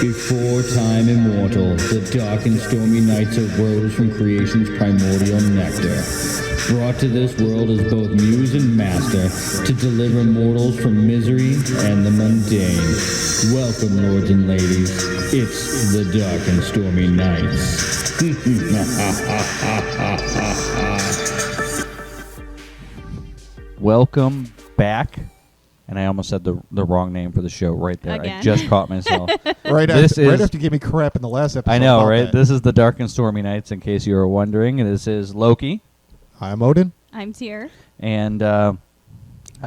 Before time immortal, the dark and stormy nights arose from creation's primordial nectar. Brought to this world as both muse and master to deliver mortals from misery and the mundane. Welcome, lords and ladies. It's the dark and stormy nights. Welcome back. And I almost said the wrong name for the show right there. Again. I just caught myself. right after you gave me crap in the last episode. I know, right? That. This is the Dark and Stormy Nights, in case you were wondering. And this is Loki. I'm Odin. I'm Tyr. And I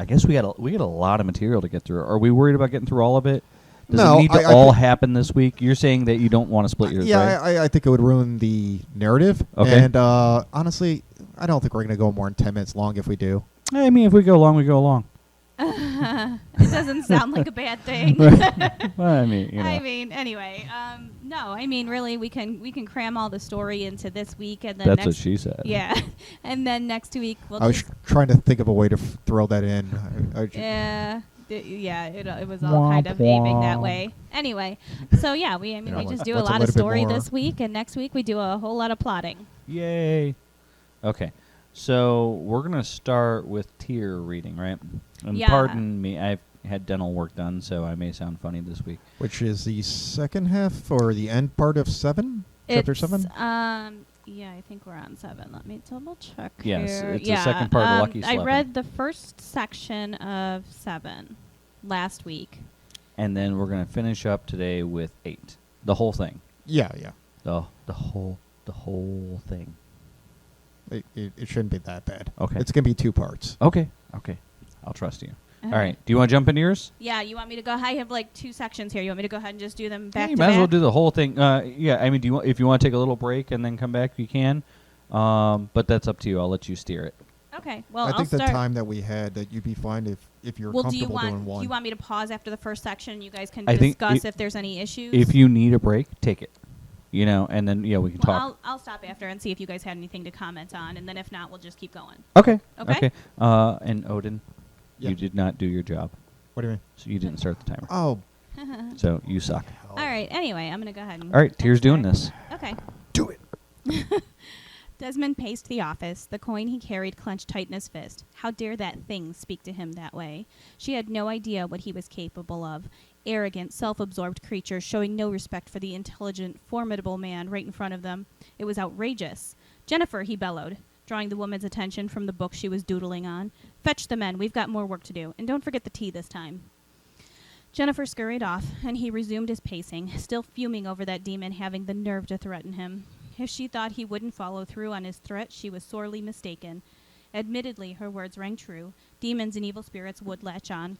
guess we got a lot of material to get through. Are we worried about getting through all of it? Does No, it need to I all happen this week? You're saying that you don't want to split yours, Yeah, right? I think it would ruin the narrative. Okay. And honestly, I don't think we're going to go more than 10 minutes long if we do. I mean, if we go long, we go long. It doesn't sound like a bad thing. Well, I mean, you know. Anyway, no, I mean, really, we can cram all the story into this week, and then That's next, what she said. Yeah, and then next week we'll. I was trying to think of a way to throw that in. It was all kind of aiming that way. Anyway, so yeah, we just do a lot of story this week, and next week we do a whole lot of plotting. Yay! Okay, so we're gonna start with Tyr reading, right? And Yeah. pardon me, I've had dental work done, so I may sound funny this week. Which is the second half or the end part of 7? Chapter 7? Yeah, I think we're on 7. Let me double check. Yes, here. it's the second part of Lucky I Sleepin'. read the first section of 7 last week. And then we're gonna finish up today with 8, the whole thing. Yeah. The whole thing. It shouldn't be that bad. Okay. It's going to be 2 parts. Okay, I'll trust you. All right. Do you want to jump into yours? Yeah, you want me to go? I have like 2 sections here. You want me to go ahead and just do them Yeah, back you to might back? as well do the whole thing. Yeah, I mean, if you want to take a little break and then come back, you can. But that's up to you. I'll let you steer it. Okay. Well, I think the start. time that we had, that you'd be fine if you're comfortable doing one. Do you want me to pause after the first section and you guys can I think discuss if there's any issues? If you need a break, take it. And then we can talk. I'll stop after and see if you guys had anything to comment on, and then if not, we'll just keep going. Okay. Okay. And Odin, Yeah. you did not do your job, What do you mean? so you didn't start the timer. Oh. So you suck. All right. Anyway, I'm gonna go ahead and. All right, Tyr's doing this. Okay. Do it. Desmond paced the office, the coin he carried clenched tight in his fist. How dare that thing speak to him that way? She had no idea what he was capable of. Arrogant, self-absorbed creature showing no respect for the intelligent, formidable man right in front of them. It was outrageous. "Jennifer," he bellowed, drawing the woman's attention from the book she was doodling on. "Fetch the men. We've got more work to do. And don't forget the tea this time." Jennifer scurried off, and he resumed his pacing, still fuming over that demon having the nerve to threaten him. If she thought he wouldn't follow through on his threat, she was sorely mistaken. Admittedly, her words rang true. Demons and evil spirits would latch on.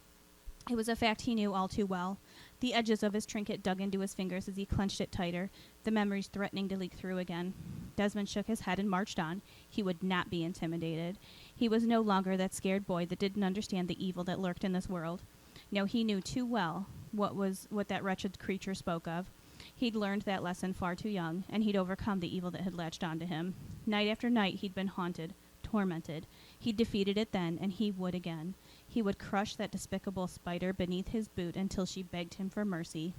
It was a fact he knew all too well. The edges of his trinket dug into his fingers as he clenched it tighter, the memories threatening to leak through again. Desmond shook his head and marched on. He would not be intimidated. He was no longer that scared boy that didn't understand the evil that lurked in this world. No, he knew too well what that wretched creature spoke of. He'd learned that lesson far too young, and he'd overcome the evil that had latched onto him. Night after night he'd been haunted, tormented. He'd defeated it then, and he would again. He would crush that despicable spider beneath his boot until she begged him for mercy.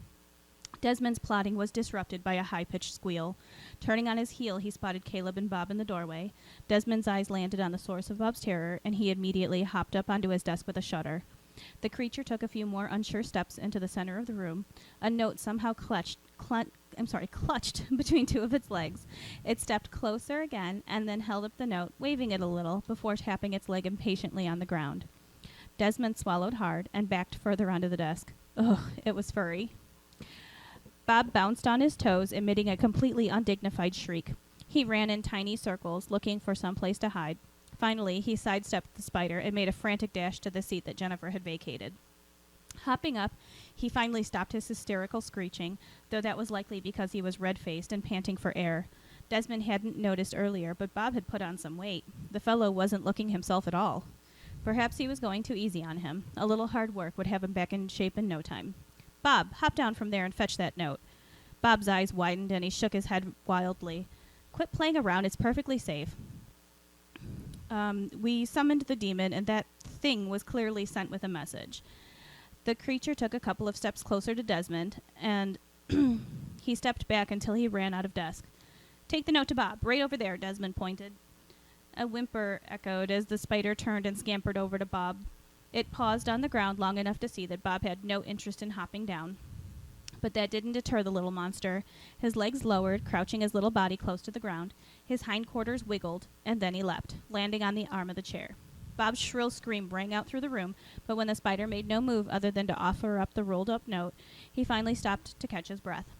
Desmond's plotting was disrupted by a high-pitched squeal. Turning on his heel, he spotted Caleb and Bob in the doorway. Desmond's eyes landed on the source of Bob's terror, and he immediately hopped up onto his desk with a shudder. The creature took a few more unsure steps into the center of the room. A note somehow clutched between 2 of its legs. It stepped closer again and then held up the note, waving it a little before tapping its leg impatiently on the ground. Desmond swallowed hard and backed further onto the desk. Ugh, it was furry. Bob bounced on his toes, emitting a completely undignified shriek. He ran in tiny circles, looking for some place to hide. Finally, he sidestepped the spider and made a frantic dash to the seat that Jennifer had vacated. Hopping up, he finally stopped his hysterical screeching, though that was likely because he was red-faced and panting for air. Desmond hadn't noticed earlier, but Bob had put on some weight. The fellow wasn't looking himself at all. Perhaps he was going too easy on him. A little hard work would have him back in shape in no time. "Bob, hop down from there and fetch that note." Bob's eyes widened and he shook his head wildly. "Quit playing around. It's perfectly safe." We summoned the demon, and that thing was clearly sent with a message. The creature took a couple of steps closer to Desmond, and He stepped back until he ran out of desk. "Take the note to Bob. Right over there," Desmond pointed. A whimper echoed as the spider turned and scampered over to Bob. It paused on the ground long enough to see that Bob had no interest in hopping down. But that didn't deter the little monster. His legs lowered, crouching his little body close to the ground. His hindquarters wiggled, and then he leapt, landing on the arm of the chair. Bob's shrill scream rang out through the room, but when the spider made no move other than to offer up the rolled-up note, he finally stopped to catch his breath.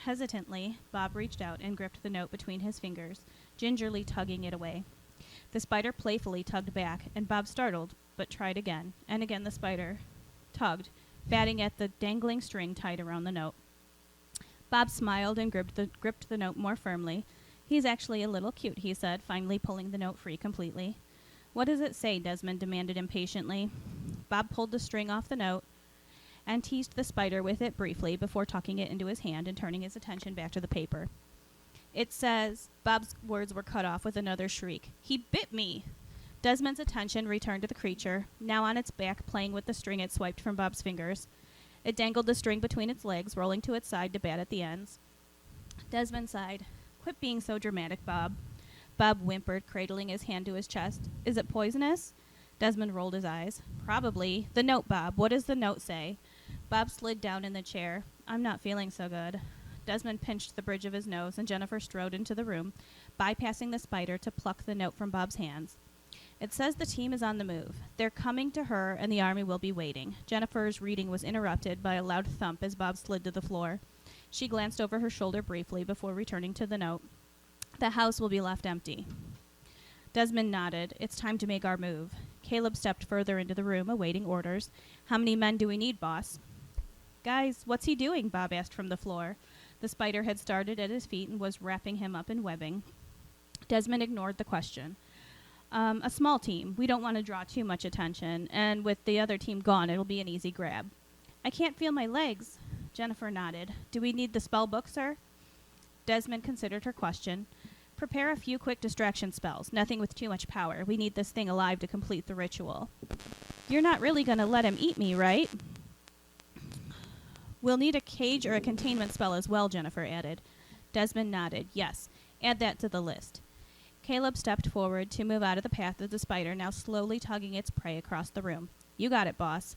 Hesitantly, Bob reached out and gripped the note between his fingers, gingerly tugging it away. The spider playfully tugged back, and Bob startled, but tried again, and again the spider tugged, batting at the dangling string tied around the note. Bob smiled and gripped the note more firmly. "He's actually a little cute," he said, finally pulling the note free completely. "What does it say?" Desmond demanded impatiently. Bob pulled the string off the note and teased the spider with it briefly before tucking it into his hand and turning his attention back to the paper. "It says," Bob's words were cut off with another shriek, "He bit me!" Desmond's attention returned to the creature, now on its back playing with the string it swiped from Bob's fingers. It dangled the string between its legs, rolling to its side to bat at the ends. Desmond sighed. "Quit being so dramatic, Bob." Bob whimpered, cradling his hand to his chest. "Is it poisonous?" Desmond rolled his eyes. "Probably. The note, Bob. What does the note say?" Bob slid down in the chair. "I'm not feeling so good." Desmond pinched the bridge of his nose, and Jennifer strode into the room, bypassing the spider to pluck the note from Bob's hands. "It says the team is on the move. They're coming to her, and the army will be waiting." Jennifer's reading was interrupted by a loud thump as Bob slid to the floor. She glanced over her shoulder briefly before returning to the note. "The house will be left empty." Desmond nodded. "It's time to make our move." Caleb stepped further into the room, awaiting orders. "How many men do we need, boss?" "Guys, what's he doing?" Bob asked from the floor. The spider had started at his feet and was wrapping him up in webbing. Desmond ignored the question. A small team. We don't want to draw too much attention, and with the other team gone, it'll be an easy grab." "I can't feel my legs." Jennifer nodded. "Do we need the spell book, sir?" Desmond considered her question. "Prepare a few quick distraction spells. Nothing with too much power. We need this thing alive to complete the ritual." "You're not really going to let him eat me, right?" "We'll need a cage or a containment spell as well," Jennifer added. Desmond nodded. "Yes. Add that to the list." Caleb stepped forward to move out of the path of the spider, now slowly tugging its prey across the room. "You got it, boss."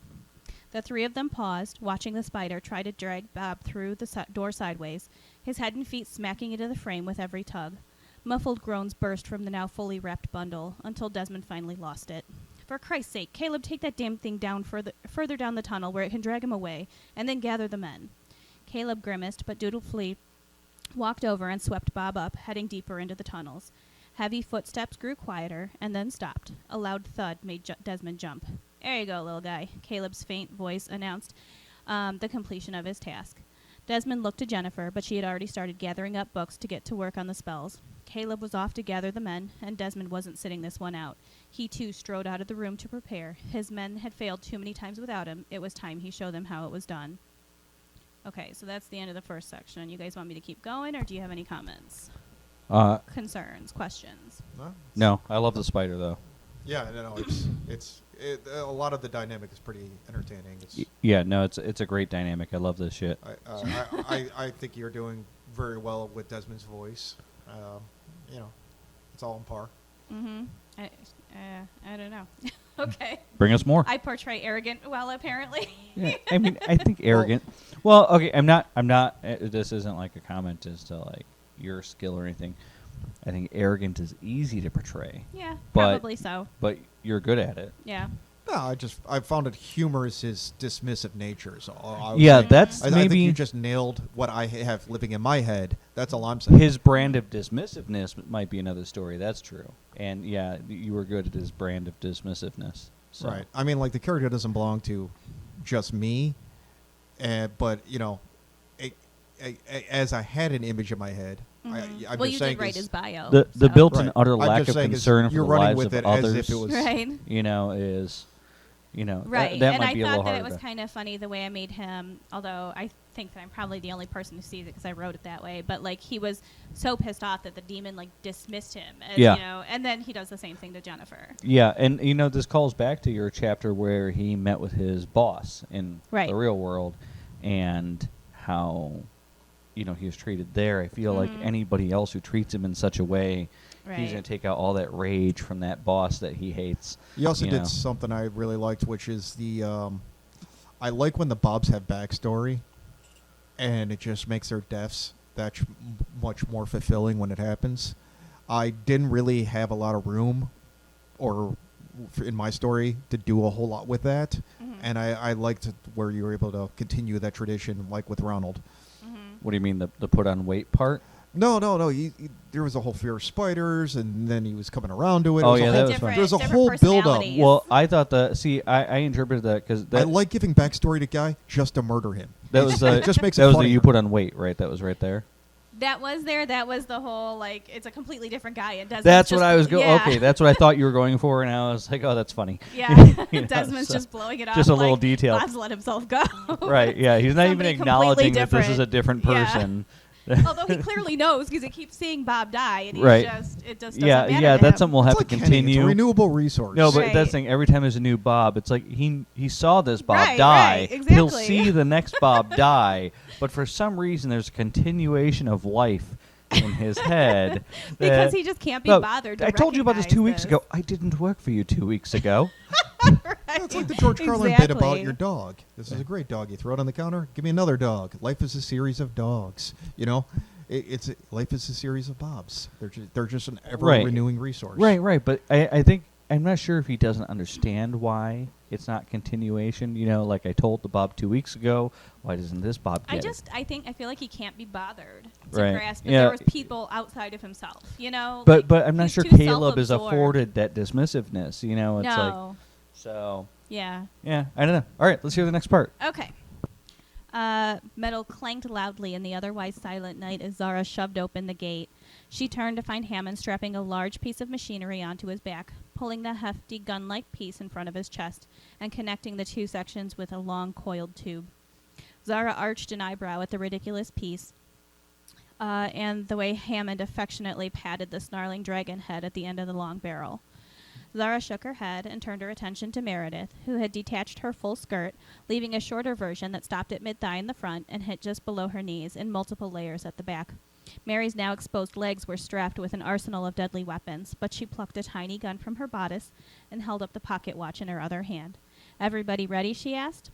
The three of them paused, watching the spider try to drag Bob through the door sideways, his head and feet smacking into the frame with every tug. Muffled groans burst from the now fully wrapped bundle, until Desmond finally lost it. "For Christ's sake, Caleb, take that damn thing down further down the tunnel where it can drag him away, and then gather the men." Caleb grimaced, but dutifully walked over and swept Bob up, heading deeper into the tunnels. Heavy footsteps grew quieter, and then stopped. A loud thud made Desmond jump. "There you go, little guy," Caleb's faint voice announced the completion of his task. Desmond looked to Jennifer, but she had already started gathering up books to get to work on the spells. Caleb was off to gather the men, and Desmond wasn't sitting this one out. He, too, strode out of the room to prepare. His men had failed too many times without him. It was time he showed them how it was done. Okay, so that's the end of the first section. You guys want me to keep going, or do you have any comments? Concerns, questions? No, I love the spider, though. Yeah, no, a lot of the dynamic is pretty entertaining. It's a great dynamic. I love this shit. I think you're doing very well with Desmond's voice. It's all on par. Mm-hmm. I don't know. Okay. Bring us more. I portray arrogant well, apparently. Yeah, I mean, I think arrogant. Well, okay, I'm not. This isn't like a comment as to like your skill or anything. I think arrogant is easy to portray. Yeah, probably so. But you're good at it. Yeah. No, I found it humorous his dismissive nature. So that's I maybe think you just nailed what I have living in my head. That's all I'm saying. His brand of dismissiveness might be another story. That's true. And yeah, you were good at his brand of dismissiveness. So. Right. I mean, like the character doesn't belong to just me, but as I had an image in my head. Mm-hmm. Well, you did write his bio. The built-in utter lack of concern for the lives of others. As if it was, right. Is. Right. That and might I be a thought little that harder. it was kind of funny the way I made him, although I think that I'm probably the only person who sees it because I wrote it that way. But, like, he was so pissed off that the demon, like, dismissed him. As, and then he does the same thing to Jennifer. Yeah, and, this calls back to your chapter where he met with his boss in the real world and how he was treated there. I feel like anybody else who treats him in such a way, he's going to take out all that rage from that boss that he hates. He also did know. something I really liked, which is I like when the Bobs have backstory, and it just makes their deaths that much more fulfilling when it happens. I didn't really have a lot of room, or in my story, to do a whole lot with that, and I liked where you were able to continue that tradition, like with Ronald. What do you mean, the put on weight part? No. There was a whole fear of spiders, and then he was coming around to it. Oh, It was yeah, a that whole, was fun. there was a Different whole build-up. personalities. Well, I thought I interpreted that because I like giving backstory to guy just to murder him. that was It just makes it that was the funnier. you put on weight, right? That was right there. That was there. That was the whole, like, it's a completely different guy. And Desmond's That's just, what I was going. yeah. Okay, that's what I thought you were going for, and I was like, oh, that's funny. Yeah, You know, Desmond's so just blowing it off. just a little like, detail. Bob's let himself go. Right? Yeah, he's not even Somebody acknowledging completely that this is a different Yeah. person. Although he clearly knows because he keeps seeing Bob die, and he's Right. it just doesn't Yeah, matter yeah, to that's him. something we'll have It's to like Kenny, continue. It's a renewable resource. No, but Right. that's the thing. Every time there's a new Bob, it's like he saw this Bob Right, die. right, exactly. He'll see the next Bob die, but for some reason there's a continuation of life in his head. Because that- he just can't be No, bothered to I told you about this 2 weeks recognize ago. I didn't work for you 2 weeks ago. It's like the George Carlin bit about Exactly. your dog. This is a great dog. You throw it on the counter, give me another dog. Life is a series of dogs. Life is a series of Bobs. They're just an ever renewing resource. Right. But I think I'm not sure if he doesn't understand why it's not continuation. Like I told the Bob 2 weeks ago. Why doesn't this Bob get it? I feel like he can't be bothered to Right. grasp that Yeah. there was people outside of himself, But like, I'm not he's sure too Caleb is self-absorbed. afforded that dismissiveness. It's like No. so. Yeah. Yeah, I don't know. All right, let's hear the next part. Okay. Metal clanged loudly in the otherwise silent night as Zara shoved open the gate. She turned to find Hammond strapping a large piece of machinery onto his back, pulling the hefty gun-like piece in front of his chest and connecting the two sections with a long coiled tube. Zara arched an eyebrow at the ridiculous piece and the way Hammond affectionately patted the snarling dragon head at the end of the long barrel. Zara shook her head and turned her attention to Meredith, who had detached her full skirt, leaving a shorter version that stopped at mid-thigh in the front and hit just below her knees in multiple layers at the back. Mary's now exposed legs were strapped with an arsenal of deadly weapons, but she plucked a tiny gun from her bodice and held up the pocket watch in her other hand. "Everybody ready?" she asked.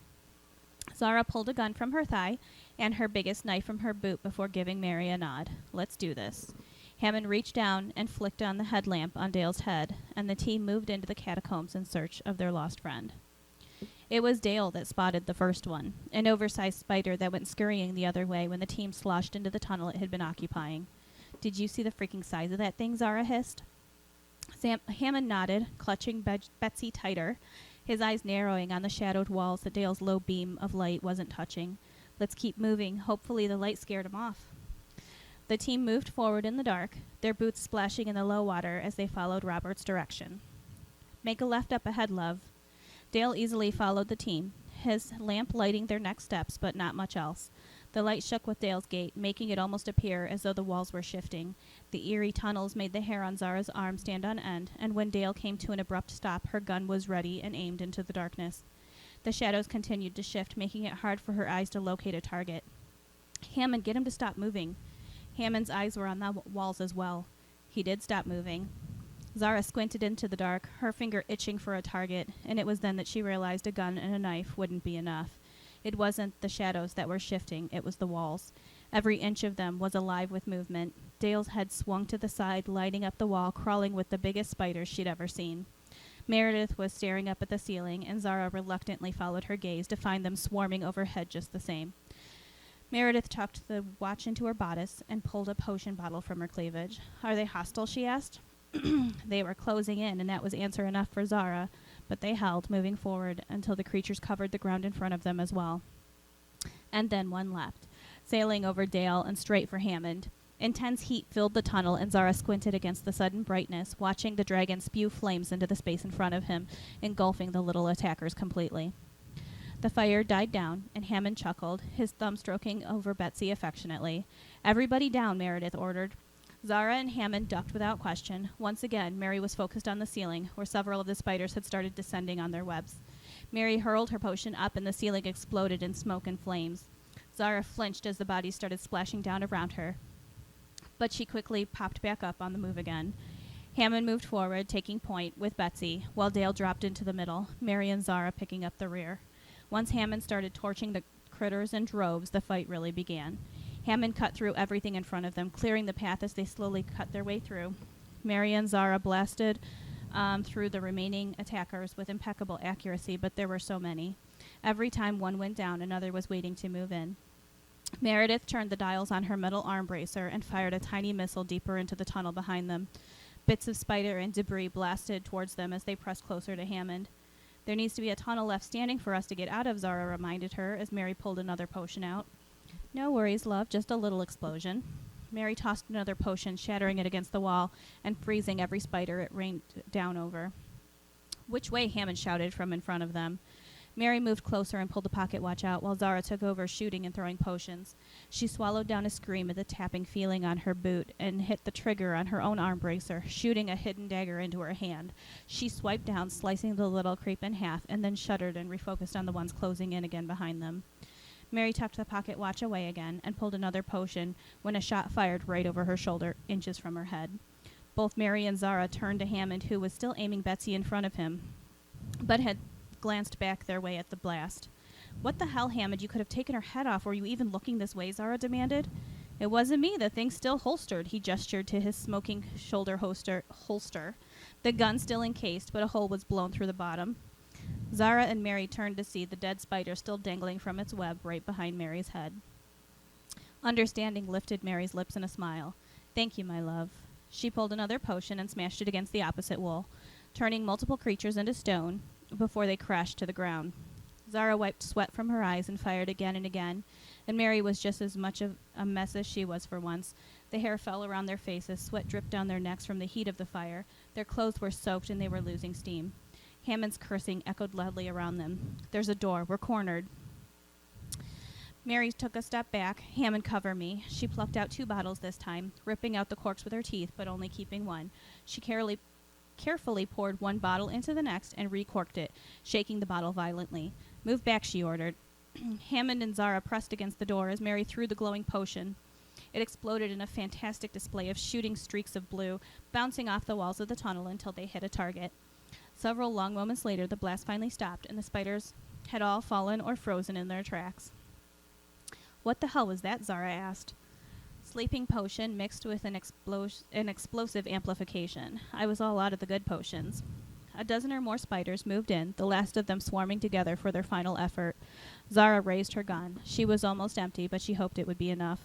Zara pulled a gun from her thigh and her biggest knife from her boot before giving Mary a nod. "Let's do this." Hammond reached down and flicked on the headlamp on Dale's head, and the team moved into the catacombs in search of their lost friend. It was Dale that spotted the first one, an oversized spider that went scurrying the other way when the team sloshed into the tunnel it had been occupying. "Did you see the freaking size of that thing?" Zara hissed. Hammond nodded, clutching Betsy tighter, his eyes narrowing on the shadowed walls that Dale's low beam of light wasn't touching. "Let's keep moving. Hopefully the light scared him off." The team moved forward in the dark, their boots splashing in the low water as they followed Robert's direction. "Make a left up ahead, love." Dale easily followed the team, his lamp lighting their next steps, but not much else. The light shook with Dale's gait, making it almost appear as though the walls were shifting. The eerie tunnels made the hair on Zara's arm stand on end, and when Dale came to an abrupt stop, her gun was ready and aimed into the darkness. The shadows continued to shift, making it hard for her eyes to locate a target. "Hammond, get him to stop moving." Hammond's eyes were on the walls as well. He did stop moving. Zara squinted into the dark, her finger itching for a target, and it was then that she realized a gun and a knife wouldn't be enough. It wasn't the shadows that were shifting, it was the walls. Every inch of them was alive with movement. Dale's head swung to the side, lighting up the wall, crawling with the biggest spiders she'd ever seen. Meredith was staring up at the ceiling, and Zara reluctantly followed her gaze to find them swarming overhead just the same. Meredith tucked the watch into her bodice and pulled a potion bottle from her cleavage. "Are they hostile?" she asked. They were closing in, and that was answer enough for Zara, but they held, moving forward until the creatures covered the ground in front of them as well. And then one leapt, sailing over Dale and straight for Hammond. Intense heat filled the tunnel, and Zara squinted against the sudden brightness, watching the dragon spew flames into the space in front of him, engulfing the little attackers completely. The fire died down, and Hammond chuckled, his thumb stroking over Betsy affectionately. "Everybody down," Meredith ordered. Zara and Hammond ducked without question. Once again, Mary was focused on the ceiling, where several of the spiders had started descending on their webs. Mary hurled her potion up, and the ceiling exploded in smoke and flames. Zara flinched as the bodies started splashing down around her, but she quickly popped back up on the move again. Hammond moved forward, taking point with Betsy, while Dale dropped into the middle, Mary and Zara picking up the rear. Once Hammond started torching the critters in droves, the fight really began. Hammond cut through everything in front of them, clearing the path as they slowly cut their way through. Mary and Zara blasted through the remaining attackers with impeccable accuracy, but there were so many. Every time one went down, another was waiting to move in. Meredith turned the dials on her metal arm bracer and fired a tiny missile deeper into the tunnel behind them. Bits of spider and debris blasted towards them as they pressed closer to Hammond. There needs to be a tunnel left standing for us to get out of, Zara reminded her as Mary pulled another potion out. No worries, love, just a little explosion. Mary tossed another potion, shattering it against the wall and freezing every spider it rained down over. Which way? Hammond shouted from in front of them. Mary moved closer and pulled the pocket watch out while Zara took over shooting and throwing potions. She swallowed down a scream at the tapping feeling on her boot and hit the trigger on her own arm bracer, shooting a hidden dagger into her hand. She swiped down, slicing the little creep in half, and then shuddered and refocused on the ones closing in again behind them. Mary tucked the pocket watch away again and pulled another potion when a shot fired right over her shoulder, inches from her head. Both Mary and Zara turned to Hammond, who was still aiming Betsy in front of him, but had glanced back their way at the blast. What the hell, Hammond? You could have taken her head off. Were you even looking this way? Zara demanded. It wasn't me. The thing's still holstered. He gestured to his smoking shoulder holster. The gun still encased, but a hole was blown through the bottom. Zara and Mary turned to see the dead spider still dangling from its web right behind Mary's head. Understanding lifted Mary's lips in a smile. Thank you, my love. She pulled another potion and smashed it against the opposite wall, turning multiple creatures into stone before they crashed to the ground. Zara wiped sweat from her eyes and fired again and again, and Mary was just as much of a mess as she was for once. The hair fell around their faces, sweat dripped down their necks from the heat of the fire. Their clothes were soaked and they were losing steam. Hammond's cursing echoed loudly around them. There's a door. We're cornered. Mary took a step back. Hammond, cover me. She plucked out 2 bottles this time, ripping out the corks with her teeth, but only keeping one. She carefully poured one bottle into the next and recorked it, shaking the bottle violently. Move back, she ordered. Hammond and Zara pressed against the door as Mary threw the glowing potion. It exploded in a fantastic display of shooting streaks of blue, bouncing off the walls of the tunnel until they hit a target. Several long moments later, the blast finally stopped, and the spiders had all fallen or frozen in their tracks. What the hell was that? Zara asked. Sleeping potion mixed with an explosive amplification. I was all out of the good potions. A dozen or more spiders moved in, the last of them swarming together for their final effort. Zara raised her gun. She was almost empty, but she hoped it would be enough.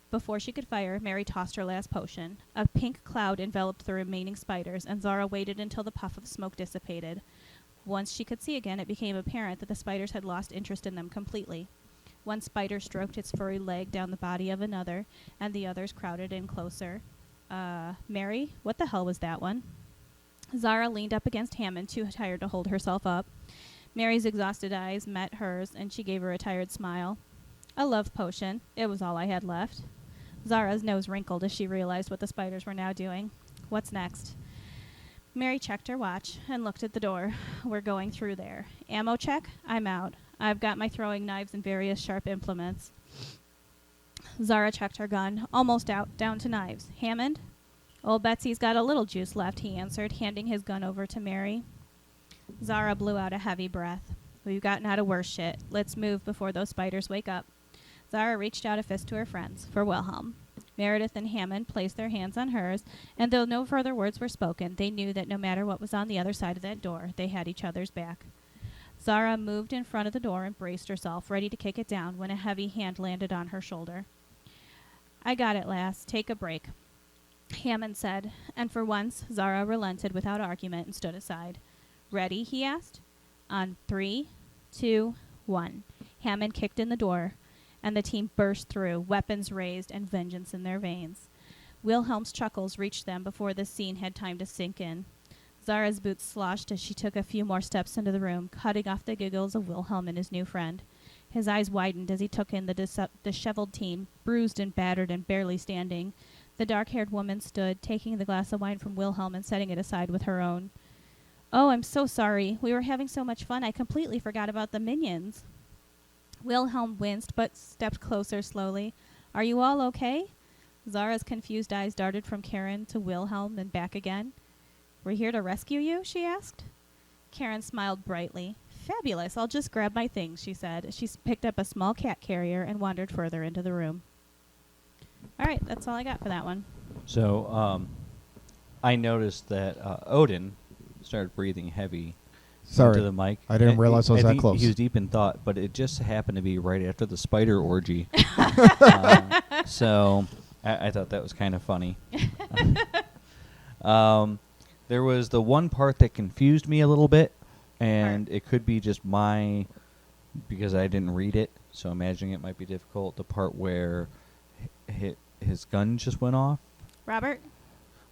Before she could fire, Mary tossed her last potion. A pink cloud enveloped the remaining spiders, and Zara waited until the puff of smoke dissipated. Once she could see again, it became apparent that the spiders had lost interest in them completely. One spider stroked its furry leg down the body of another, and the others crowded in closer. Mary, what the hell was that one? Zara leaned up against Hammond, too tired to hold herself up. Mary's exhausted eyes met hers, and she gave her a tired smile. A love potion. It was all I had left. Zara's nose wrinkled as she realized what the spiders were now doing. What's next? Mary checked her watch and looked at the door. We're going through there. Ammo check? I'm out. I've got my throwing knives and various sharp implements. Zara checked her gun. Almost out, down to knives. Hammond? Old Betsy's got a little juice left, he answered, handing his gun over to Mary. Zara blew out a heavy breath. We've gotten out of worse shit. Let's move before those spiders wake up. Zara reached out a fist to her friends. For Wilhelm. Meredith and Hammond placed their hands on hers, and though no further words were spoken, they knew that no matter what was on the other side of that door, they had each other's back. Zara moved in front of the door and braced herself, ready to kick it down when a heavy hand landed on her shoulder. I got it, lass. Take a break, Hammond said, and for once Zara relented without argument and stood aside. Ready? He asked. On 3, 2, 1. Hammond kicked in the door, and the team burst through, weapons raised and vengeance in their veins. Wilhelm's chuckles reached them before the scene had time to sink in. Zara's boots sloshed as she took a few more steps into the room, cutting off the giggles of Wilhelm and his new friend. His eyes widened as he took in the disheveled team, bruised and battered and barely standing. The dark-haired woman stood, taking the glass of wine from Wilhelm and setting it aside with her own. Oh, I'm so sorry. We were having so much fun, I completely forgot about the minions. Wilhelm winced but stepped closer slowly. Are you all okay? Zara's confused eyes darted from Karen to Wilhelm and back again. We're here to rescue you, she asked. Karen smiled brightly. Fabulous, I'll just grab my things, she said. She picked up a small cat carrier and wandered further into the room. All right, that's all I got for that one. So, I noticed that Odin started breathing heavy Sorry, into the mic. I didn't realize I was that think close. He was deep in thought, but it just happened to be right after the spider orgy. So I thought that was kind of funny. There was the one part that confused me a little bit, and it could be just because I didn't read it, so imagining it might be difficult. The part where his gun just went off. Robert?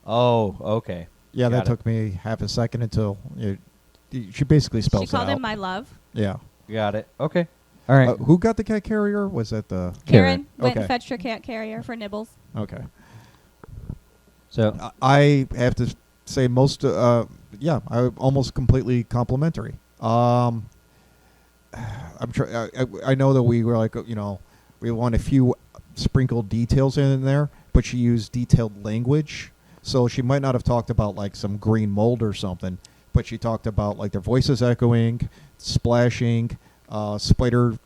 Oh, okay. Yeah, Got that it. took me half a second until she basically spells She called it out. him my love. Yeah. Got it. Okay. All right. Who got the cat carrier? Was that the... Karen went Okay. and fetched her cat carrier for Nibbles. Okay. So I have to say almost completely complimentary. I'm I know that we were like, we want a few sprinkled details in there, but she used detailed language. So she might not have talked about like some green mold or something, but she talked about like their voices echoing, splashing, spider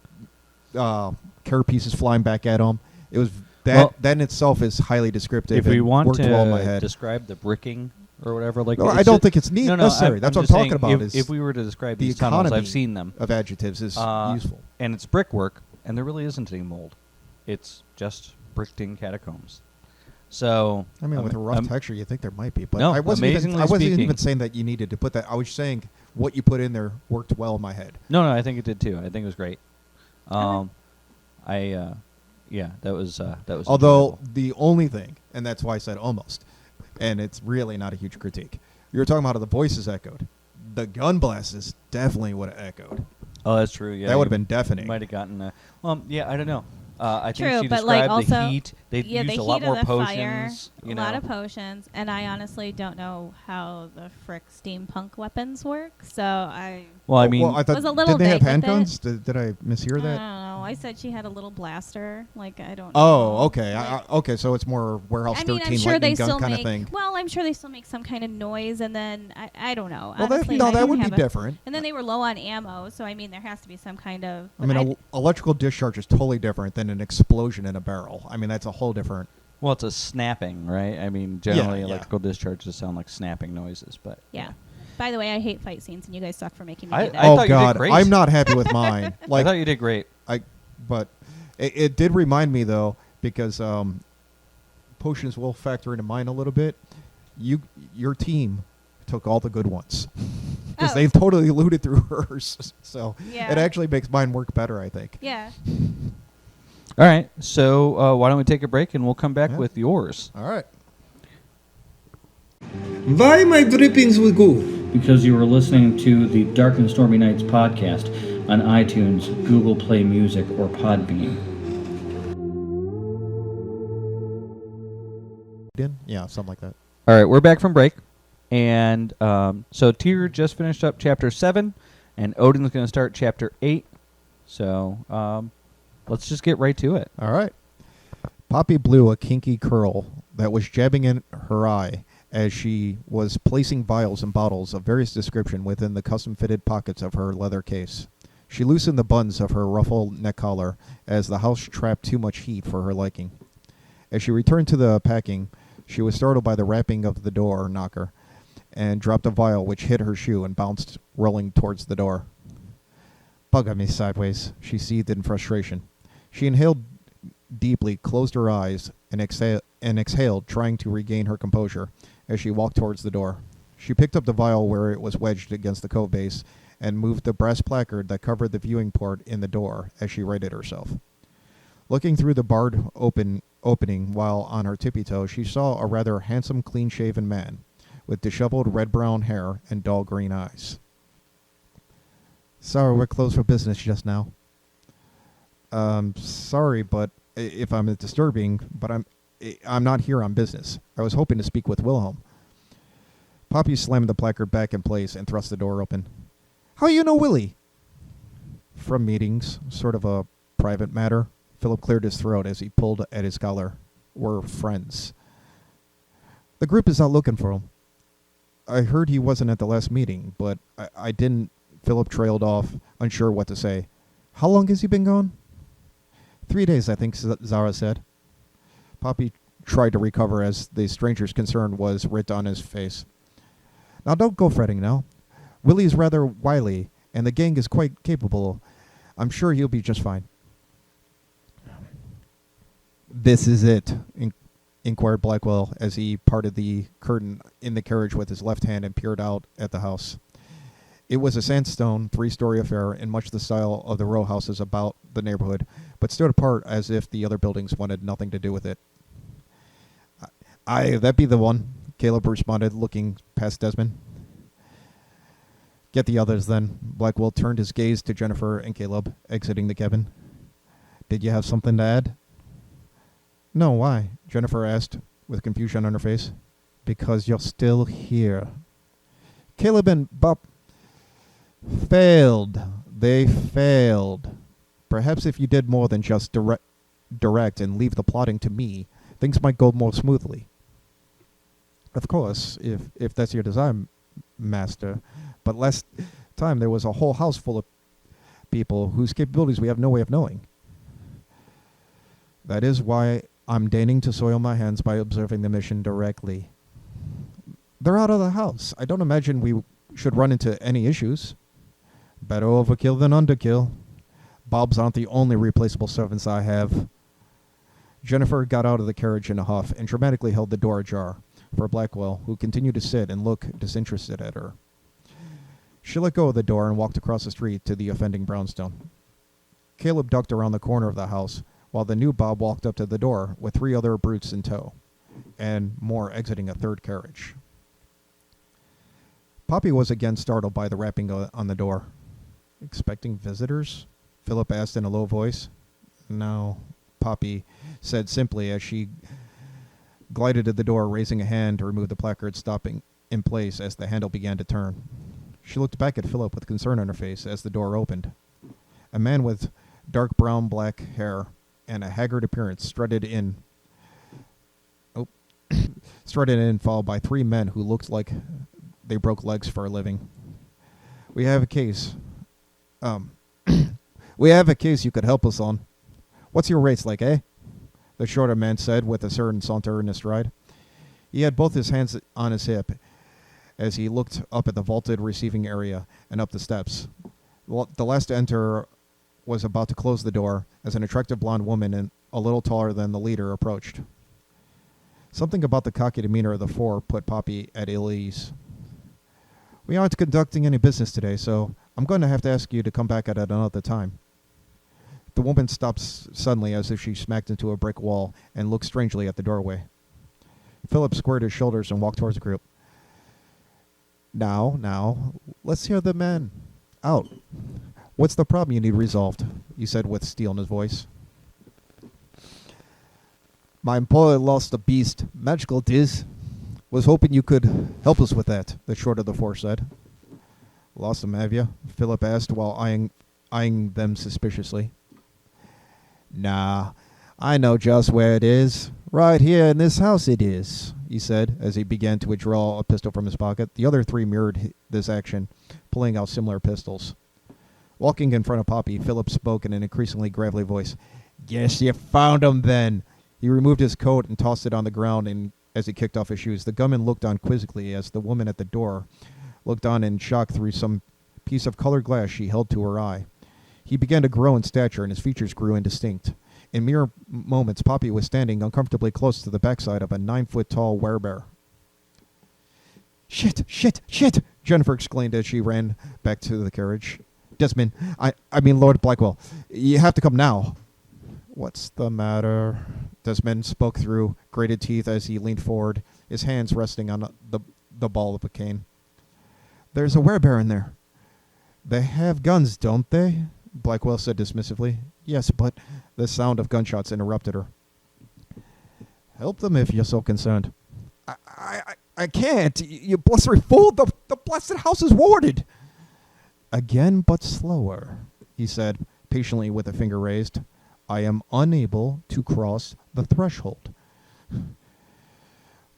carapaces flying back at them. It was that in itself is highly descriptive. if we and want worked well in my to head. describe the bricking or whatever, like No, it's I don't just- think it's necessary. That's what I'm just talking saying, about. If we were to describe the these tunnels, economy I've seen them, of adjectives is useful. and it's brickwork, and there really isn't any mold. It's just bricked-in catacombs. So I mean, with a rough texture, you think there might be, but No, I wasn't amazingly even speaking. saying that you needed to put that. I was saying what you put in there worked well in my head. No, I think it did too. I think it was great. Okay. That was Although enjoyable. the only thing, and that's why I said almost, and it's really not a huge critique. You were talking about how the voices echoed. The gun blasts definitely would have echoed. Oh, that's true. Yeah, that would have you been deafening. Might have gotten. I don't know. I True, think she but, like, described also- the heat. They Yeah, used the a lot heat more of the potions. fire, a lot of potions, and I honestly don't know how the frick steampunk weapons work. So I Well, I mean, I thought, was a little did they have vague with handguns? Did I mishear I that? don't know. I said she had a little blaster. Like I don't. Oh, know. okay. Like, Okay, so it's more Warehouse I mean, 13 I'm sure lightning they gun still kind make. of thing. Well, I'm sure they still make some kind of noise, and then I don't know. Well, Honestly, I that don't would be have a- different. And then they were low on ammo, so I mean, there has to be some kind of. I mean, electrical discharge is totally different than an explosion in a barrel. I mean, that's a whole different. well, it's a snapping, right? I mean, generally Yeah. electrical discharges sound like snapping noises, but Yeah. By the way, I hate fight scenes, and you guys suck for making me I- do that. I Oh thought you did God, great. I'm not happy with mine. I Like, thought you did great. but it did remind me though, because potions will factor into mine a little bit. Your team took all the good ones because Oh. they totally looted through hers. So Yeah. it actually makes mine work better, I think. Yeah. All right, so why don't we take a break and we'll come back Yeah. with yours. All right. Why my drippings will go? Because you were listening to the Dark and Stormy Nights podcast on iTunes, Google Play Music, or Podbean. Yeah, something like that. All right, we're back from break, and so Tyr just finished up chapter 7, and Odin's going to start chapter 8. So let's just get right to it. All right. Poppy blew a kinky curl that was jabbing in her eye as she was placing vials and bottles of various description within the custom-fitted pockets of her leather case. She loosened the buttons of her ruffled neck collar as the house trapped too much heat for her liking. As she returned to the packing, she was startled by the rapping of the door knocker and dropped a vial which hit her shoe and bounced, rolling towards the door. Bugger me sideways, she seethed in frustration. She inhaled deeply, closed her eyes, and exhaled, trying to regain her composure as she walked towards the door. She picked up the vial where it was wedged against the cove base and moved the brass placard that covered the viewing port in the door as she righted herself. Looking through the barred opening while on her tippy toes, she saw a rather handsome, clean-shaven man with disheveled red-brown hair and dull green eyes. Sorry, we're closed for business just now. Sorry, but if I'm disturbing, but I'm not here on business. I was hoping to speak with Wilhelm. Poppy slammed the placard back in place and thrust the door open. How you know Willie? From meetings, sort of a private matter. Philip cleared his throat as he pulled at his collar. We're friends. The group is out looking for him. I heard he wasn't at the last meeting, but I didn't. Philip trailed off, unsure what to say. How long has he been gone? 3 days, I think, Zara said. Poppy tried to recover as the stranger's concern was writ on his face. Now don't go fretting now. Willie is rather wily, and the gang is quite capable. I'm sure he'll be just fine. This is it, inquired Blackwell as he parted the curtain in the carriage with his left hand and peered out at the house. It was a sandstone, 3-story affair in much the style of the row houses about the neighborhood, but stood apart as if the other buildings wanted nothing to do with it. Aye, that be the one, Caleb responded, looking past Desmond. Get the others, then. Blackwell turned his gaze to Jennifer and Caleb, exiting the cabin. Did you have something to add? No, why? Jennifer asked, with confusion on her face. Because you're still here. Caleb and Bob failed. They failed. Perhaps if you did more than just direct and leave the plotting to me, things might go more smoothly. Of course, if that's your desire, Master. But last time there was a whole house full of people whose capabilities we have no way of knowing. That is why I'm deigning to soil my hands by observing the mission directly. They're out of the house. I don't imagine we should run into any issues. Better overkill than underkill. Bobs aren't the only replaceable servants I have. Jennifer got out of the carriage in a huff and dramatically held the door ajar for Blackwell, who continued to sit and look disinterested at her. She let go of the door and walked across the street to the offending brownstone. Caleb ducked around the corner of the house, while the new Bob walked up to the door with 3 other brutes in tow, and more exiting a third carriage. Poppy was again startled by the rapping on the door. Expecting visitors? Philip asked in a low voice. No, Poppy said simply as she glided to the door, raising a hand to remove the placard, stopping in place as the handle began to turn. She looked back at Philip with concern on her face as the door opened. A man with dark brown-black hair and a haggard appearance strutted in, followed by 3 men who looked like they broke legs for a living. We have a case. We have a case you could help us on. What's your race like, eh? The shorter man said with a certain saunter in his stride. He had both his hands on his hip as he looked up at the vaulted receiving area and up the steps. The last to enter was about to close the door as an attractive blonde woman and a little taller than the leader approached. Something about the cocky demeanor of the 4 put Poppy at ill ease. We aren't conducting any business today, so I'm going to have to ask you to come back at another time. The woman stopped suddenly as if she smacked into a brick wall and looked strangely at the doorway. Philip squared his shoulders and walked towards the group. Now, let's hear the men. Out. What's the problem you need resolved? He said with steel in his voice. My employer lost a beast. Magical it is. Was hoping you could help us with that, the short of the 4 said. Lost him, have you? Philip asked while eyeing them suspiciously. Nah, I know just where it is. Right here in this house it is, he said as he began to withdraw a pistol from his pocket. The other 3 mirrored this action, pulling out similar pistols. Walking in front of Poppy, Philip spoke in an increasingly gravelly voice. Guess you found him then. He removed his coat and tossed it on the ground as he kicked off his shoes. The gunman looked on quizzically as the woman at the door looked on in shock through some piece of colored glass she held to her eye. He began to grow in stature, and his features grew indistinct. In mere moments, Poppy was standing uncomfortably close to the backside of a 9-foot-tall werebear. Shit! Jennifer exclaimed as she ran back to the carriage. Desmond, I mean Lord Blackwell, you have to come now. What's the matter? Desmond spoke through grated teeth as he leaned forward, his hands resting on the ball of a cane. There's a werebear in there. They have guns, don't they? Blackwell said dismissively. Yes, but the sound of gunshots interrupted her. Help them if you're so concerned. I can't. You blustery fool. The blessed house is warded. Again, but slower, he said, patiently with a finger raised. I am unable to cross the threshold.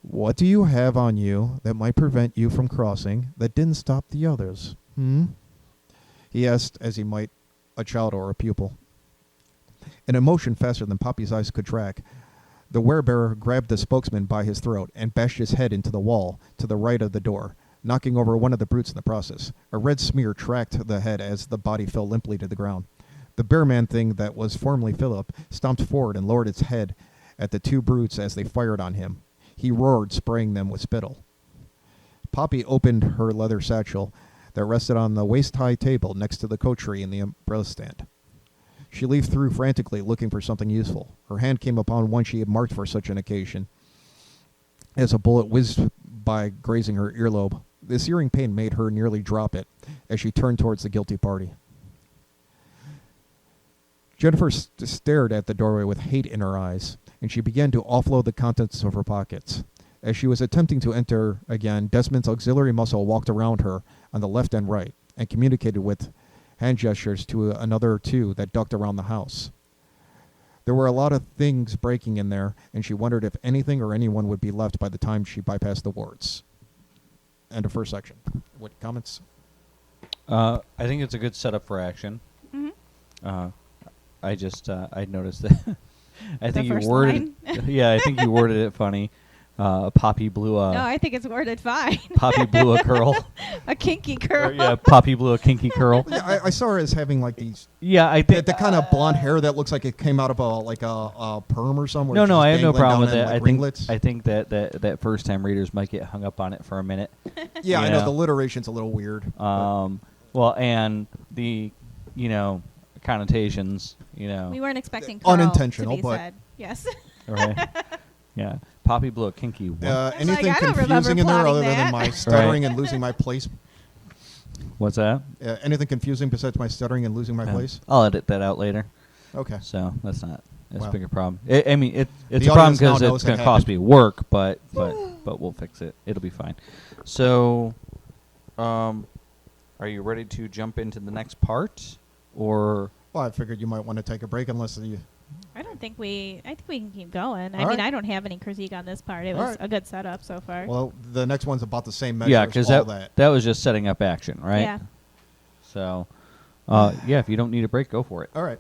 What do you have on you that might prevent you from crossing that didn't stop the others? He asked as he might a child or a pupil. In a motion faster than Poppy's eyes could track, the werebearer grabbed the spokesman by his throat and bashed his head into the wall to the right of the door, knocking over one of the brutes in the process. A red smear tracked the head as the body fell limply to the ground. The bear-man thing that was formerly Philip stomped forward and lowered its head at the two brutes as they fired on him. He roared, spraying them with spittle. Poppy opened her leather satchel that rested on the waist-high table next to the coat tree in the umbrella stand. She leafed through frantically, looking for something useful. Her hand came upon one she had marked for such an occasion, as a bullet whizzed by, grazing her earlobe. The searing pain made her nearly drop it as she turned towards the guilty party. Jennifer stared at the doorway with hate in her eyes, and she began to offload the contents of her pockets. As she was attempting to enter again, Desmond's auxiliary muscle walked around her on the left and right and communicated with hand gestures to another two that ducked around the house. There were a lot of things breaking in there, and she wondered if anything or anyone would be left by the time she bypassed the wards. End of first section. What comments? I think it's a good setup for action. Mm-hmm. I noticed that. I think you first worded. Yeah, I think you worded it funny. Poppy blew a. No, I think it's worded fine. Poppy blew a curl. A kinky curl. Or, yeah, Poppy blew a kinky curl. Yeah, I saw her as having like these. Yeah, I think The kind of blonde hair that looks like it came out of a perm or something. No, I have no problem with it. Like I think that first time readers might get hung up on it for a minute. Yeah, I know the alliteration's a little weird. Well, and the connotations. We weren't expecting curl unintentional, to be but said. Yes. Right. Yeah. Poppy blew a kinky one. Anything I don't confusing in there remember other plotting than that. my stuttering Right. and losing my place? What's that? Anything confusing besides my stuttering and losing my place? I'll edit that out later. Okay. So that's not as Wow. big a problem. It's The a problem audience now because knows it's it going to cost happened. me work, but we'll fix it. It'll be fine. So, are you ready to jump into the next part, or? Well, I figured you might want to take a break unless you... I think we can keep going. All right. I don't have any critique on this part. It All was right. a good setup so far. Well, the next one's about the same measure Yeah, as because all that was just setting up action, right? Yeah. So, yeah, if you don't need a break, go for it. All right.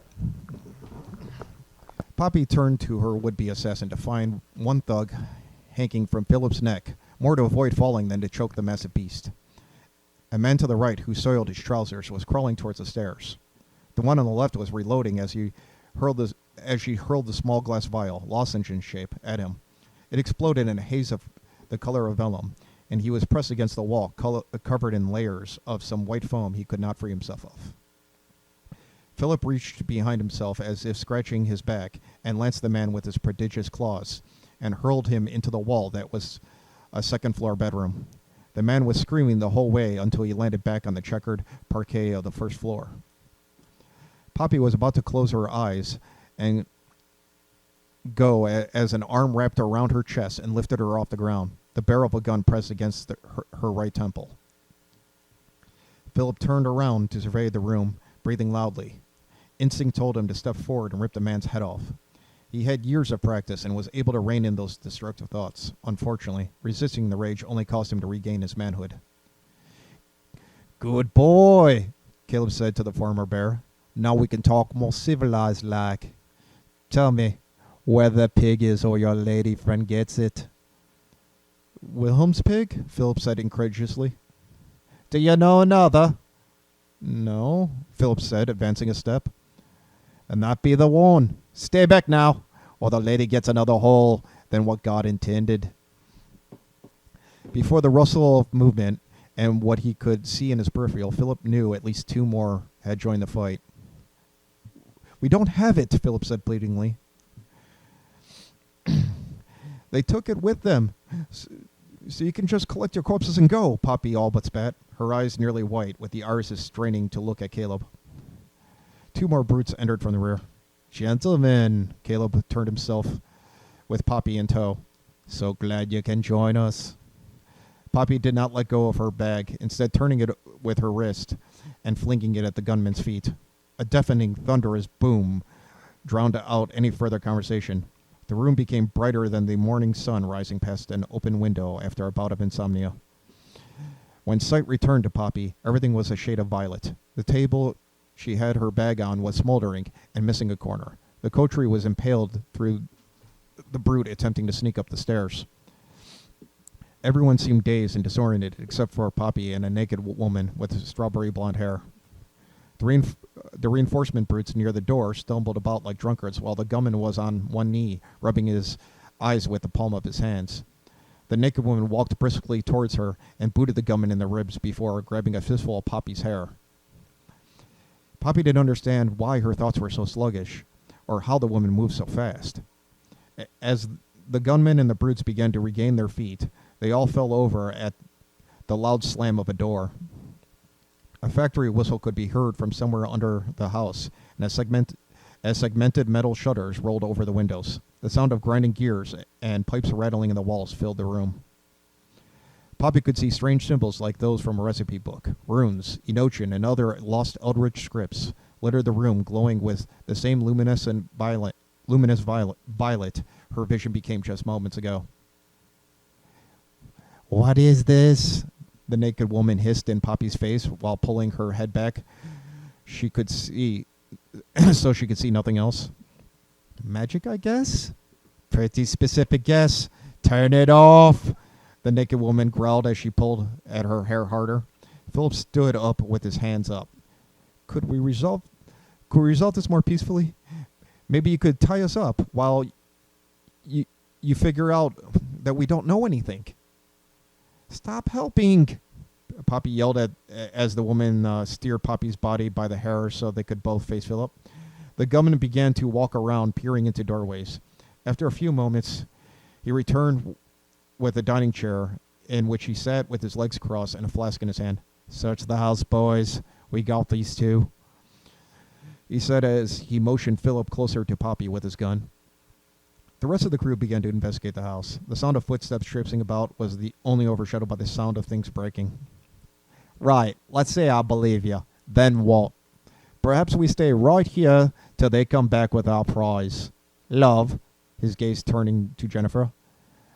Poppy turned to her would-be assassin to find one thug hanging from Philip's neck, more to avoid falling than to choke the massive beast. A man to the right, who soiled his trousers, was crawling towards the stairs. The one on the left was reloading as she hurled the small glass vial, lozenge in shape, at him. It exploded in a haze of the color of vellum, and he was pressed against the wall, covered in layers of some white foam he could not free himself of. Philip reached behind himself as if scratching his back, and lanced the man with his prodigious claws, and hurled him into the wall that was a second-floor bedroom. The man was screaming the whole way until he landed back on the checkered parquet of the first floor. Poppy was about to close her eyes and go as an arm wrapped around her chest and lifted her off the ground, the barrel of a gun pressed against her right temple. Philip turned around to survey the room, breathing loudly. Instinct told him to step forward and rip the man's head off. He had years of practice and was able to rein in those destructive thoughts. Unfortunately, resisting the rage only caused him to regain his manhood. "Good boy," Caleb said to the former bear. "Now we can talk more civilized like. Tell me where the pig is or your lady friend gets it." "Wilhelm's pig?" Philip said incredulously. "Do you know another?" "No," Philip said, advancing a step. "And that be the one. Stay back now, or the lady gets another hole than what God intended." Before the rustle of movement and what he could see in his peripheral, Philip knew at least two more had joined the fight. "We don't have it," Philip said pleadingly. "They took it with them, so you can just collect your corpses and go," Poppy all but spat, her eyes nearly white, with the irises straining to look at Caleb. Two more brutes entered from the rear. "Gentlemen," Caleb turned himself with Poppy in tow. "So glad you can join us." Poppy did not let go of her bag, instead turning it with her wrist and flinging it at the gunman's feet. A deafening, thunderous boom drowned out any further conversation. The room became brighter than the morning sun rising past an open window after a bout of insomnia. When sight returned to Poppy, everything was a shade of violet. The table she had her bag on was smoldering and missing a corner. The coterie was impaled through the brute attempting to sneak up the stairs. Everyone seemed dazed and disoriented except for Poppy and a naked woman with strawberry blonde hair. The reinforcement brutes near the door stumbled about like drunkards while the gunman was on one knee, rubbing his eyes with the palm of his hands. The naked woman walked briskly towards her and booted the gunman in the ribs before grabbing a fistful of Poppy's hair. Poppy didn't understand why her thoughts were so sluggish, or how the woman moved so fast. As the gunmen and the brutes began to regain their feet, they all fell over at the loud slam of a door. A factory whistle could be heard from somewhere under the house, and as segmented metal shutters rolled over the windows. The sound of grinding gears and pipes rattling in the walls filled the room. Poppy could see strange symbols like those from a recipe book. Runes, Enochian, and other lost eldritch scripts littered the room, glowing with the same luminous violet her vision became just moments ago. "What is this?" the naked woman hissed in Poppy's face while pulling her head back. She could see, so she could see nothing else. "Magic, I guess?" "Pretty specific guess. Turn it off," the naked woman growled as she pulled at her hair harder. Philip stood up with his hands up. Could we resolve this more peacefully? Maybe you could tie us up while you figure out that we don't know anything." "Stop helping," Poppy yelled as the woman steered Poppy's body by the hair so they could both face Philip. The gunman began to walk around, peering into doorways. After a few moments, he returned with a dining chair in which he sat with his legs crossed and a flask in his hand. "Search the house, boys. We got these two," he said as he motioned Philip closer to Poppy with his gun. The rest of the crew began to investigate the house. The sound of footsteps traipsing about was only overshadowed by the sound of things breaking. "Right, let's say I believe you. Then what? Perhaps we stay right here till they come back with our prize. Love," his gaze turning to Jennifer.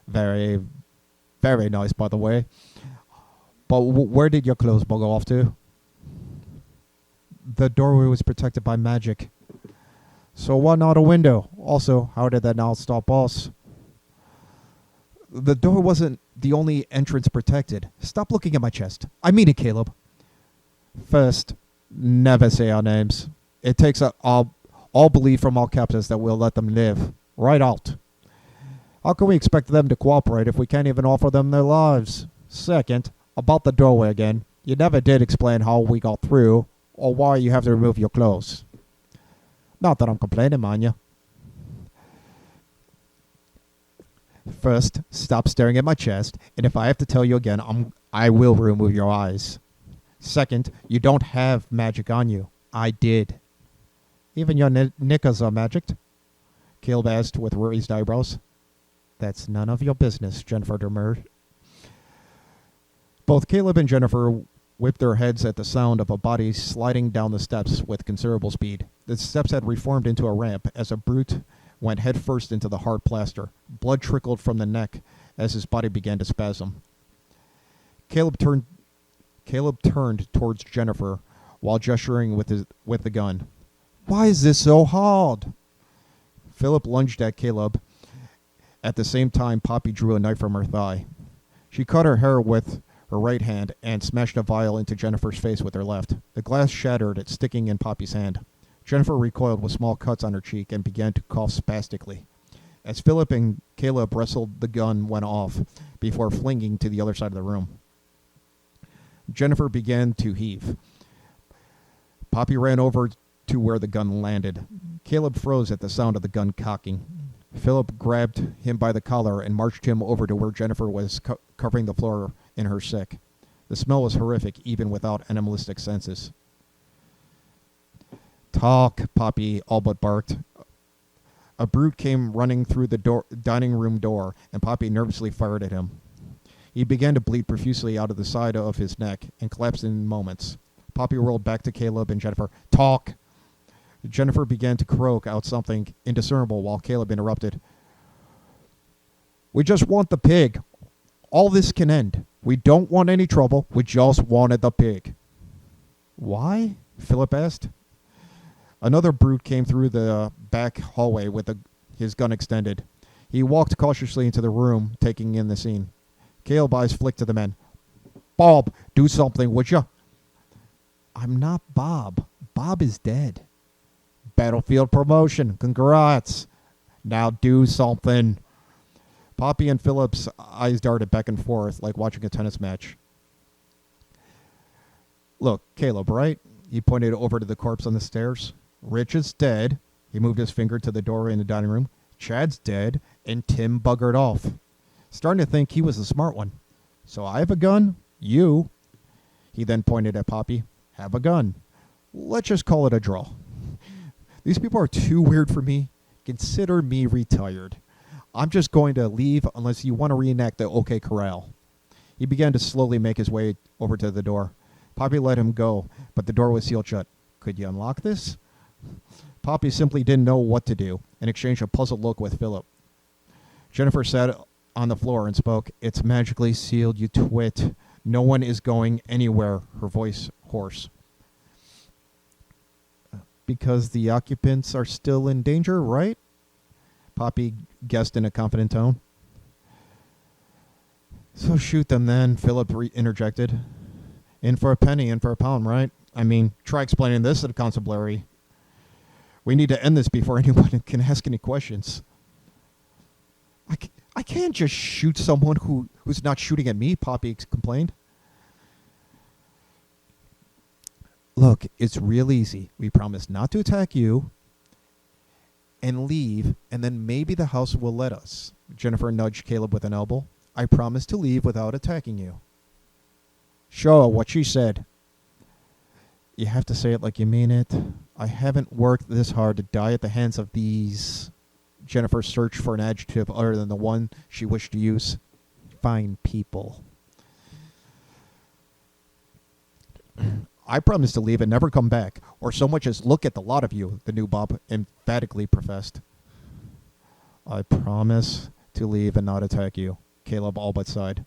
"Very, very nice, by the way. But where did your clothes bug off to?" "The doorway was protected by magic." "So why not a window? Also, how did that not stop us?" "The door wasn't the only entrance protected. Stop looking at my chest. I mean it, Caleb." "First, never say our names. It takes all belief from all captives that we'll let them live. Right out. How can we expect them to cooperate if we can't even offer them their lives? Second, about the doorway again. You never did explain how we got through, or why you have to remove your clothes. Not that I'm complaining, mind you. First, stop staring at my chest, and if I have to tell you again, I will remove your eyes. Second, you don't have magic on you. I did." "Even your knickers are magicked?" Caleb asked with raised eyebrows. "That's none of your business," Jennifer demurred. Both Caleb and Jennifer whipped their heads at the sound of a body sliding down the steps with considerable speed. The steps had reformed into a ramp as a brute went headfirst into the hard plaster. Blood trickled from the neck as his body began to spasm. Caleb turned towards Jennifer while gesturing with the gun. "Why is this so hard?" Philip lunged at Caleb. At the same time, Poppy drew a knife from her thigh. She cut her hair with her right hand and smashed a vial into Jennifer's face with her left. The glass shattered, sticking in Poppy's hand. Jennifer recoiled with small cuts on her cheek and began to cough spastically. As Philip and Caleb wrestled, the gun went off before flinging to the other side of the room. Jennifer began to heave. Poppy ran over to where the gun landed. Caleb froze at the sound of the gun cocking. Philip grabbed him by the collar and marched him over to where Jennifer was covering the floor in her sick. The smell was horrific, even without animalistic senses. "Talk," Poppy all but barked. A brute came running through the dining room door, and Poppy nervously fired at him. He began to bleed profusely out of the side of his neck and collapsed in moments. Poppy rolled back to Caleb and Jennifer. "Talk." Jennifer began to croak out something indiscernible while Caleb interrupted. We just want the pig. All this can end. We don't want any trouble. We just wanted the pig. Why? Philip asked. Another brute came through the back hallway with his gun extended. He walked cautiously into the room, taking in the scene. Caleb's eyes flicked to the men. Bob, do something, would you? I'm not Bob. Bob is dead. Battlefield promotion. Congrats. Now do something. Poppy and Philip's eyes darted back and forth like watching a tennis match. Look, Caleb, right? He pointed over to the corpse on the stairs. Rich is dead. He moved his finger to the doorway in the dining room. Chad's dead, and Tim buggered off. Starting to think he was the smart one. So I have a gun. You. He then pointed at Poppy. Have a gun. Let's just call it a draw. These people are too weird for me. Consider me retired. I'm just going to leave unless you want to reenact the OK Corral. He began to slowly make his way over to the door. Poppy let him go, but the door was sealed shut. Could you unlock this? Poppy simply didn't know what to do and exchanged a puzzled look with Philip. Jennifer sat on the floor and spoke. It's magically sealed, you twit. No one is going anywhere, her voice hoarse. Because the occupants are still in danger, right? Poppy guessed in a confident tone. So shoot them then, Philip interjected. In for a penny, in for a pound, right? I mean, try explaining this to the constabulary. We need to end this before anyone can ask any questions. I can't just shoot someone who's not shooting at me, Poppy complained. Look, it's real easy. We promise not to attack you and leave, and then maybe the house will let us. Jennifer nudged Caleb with an elbow. I promise to leave without attacking you. Sure, what she said. You have to say it like you mean it. I haven't worked this hard to die at the hands of these... Jennifer searched for an adjective other than the one she wished to use. Fine people. I promise to leave and never come back, or so much as look at the lot of you, the new Bob emphatically professed. I promise to leave and not attack you, Caleb all but sighed.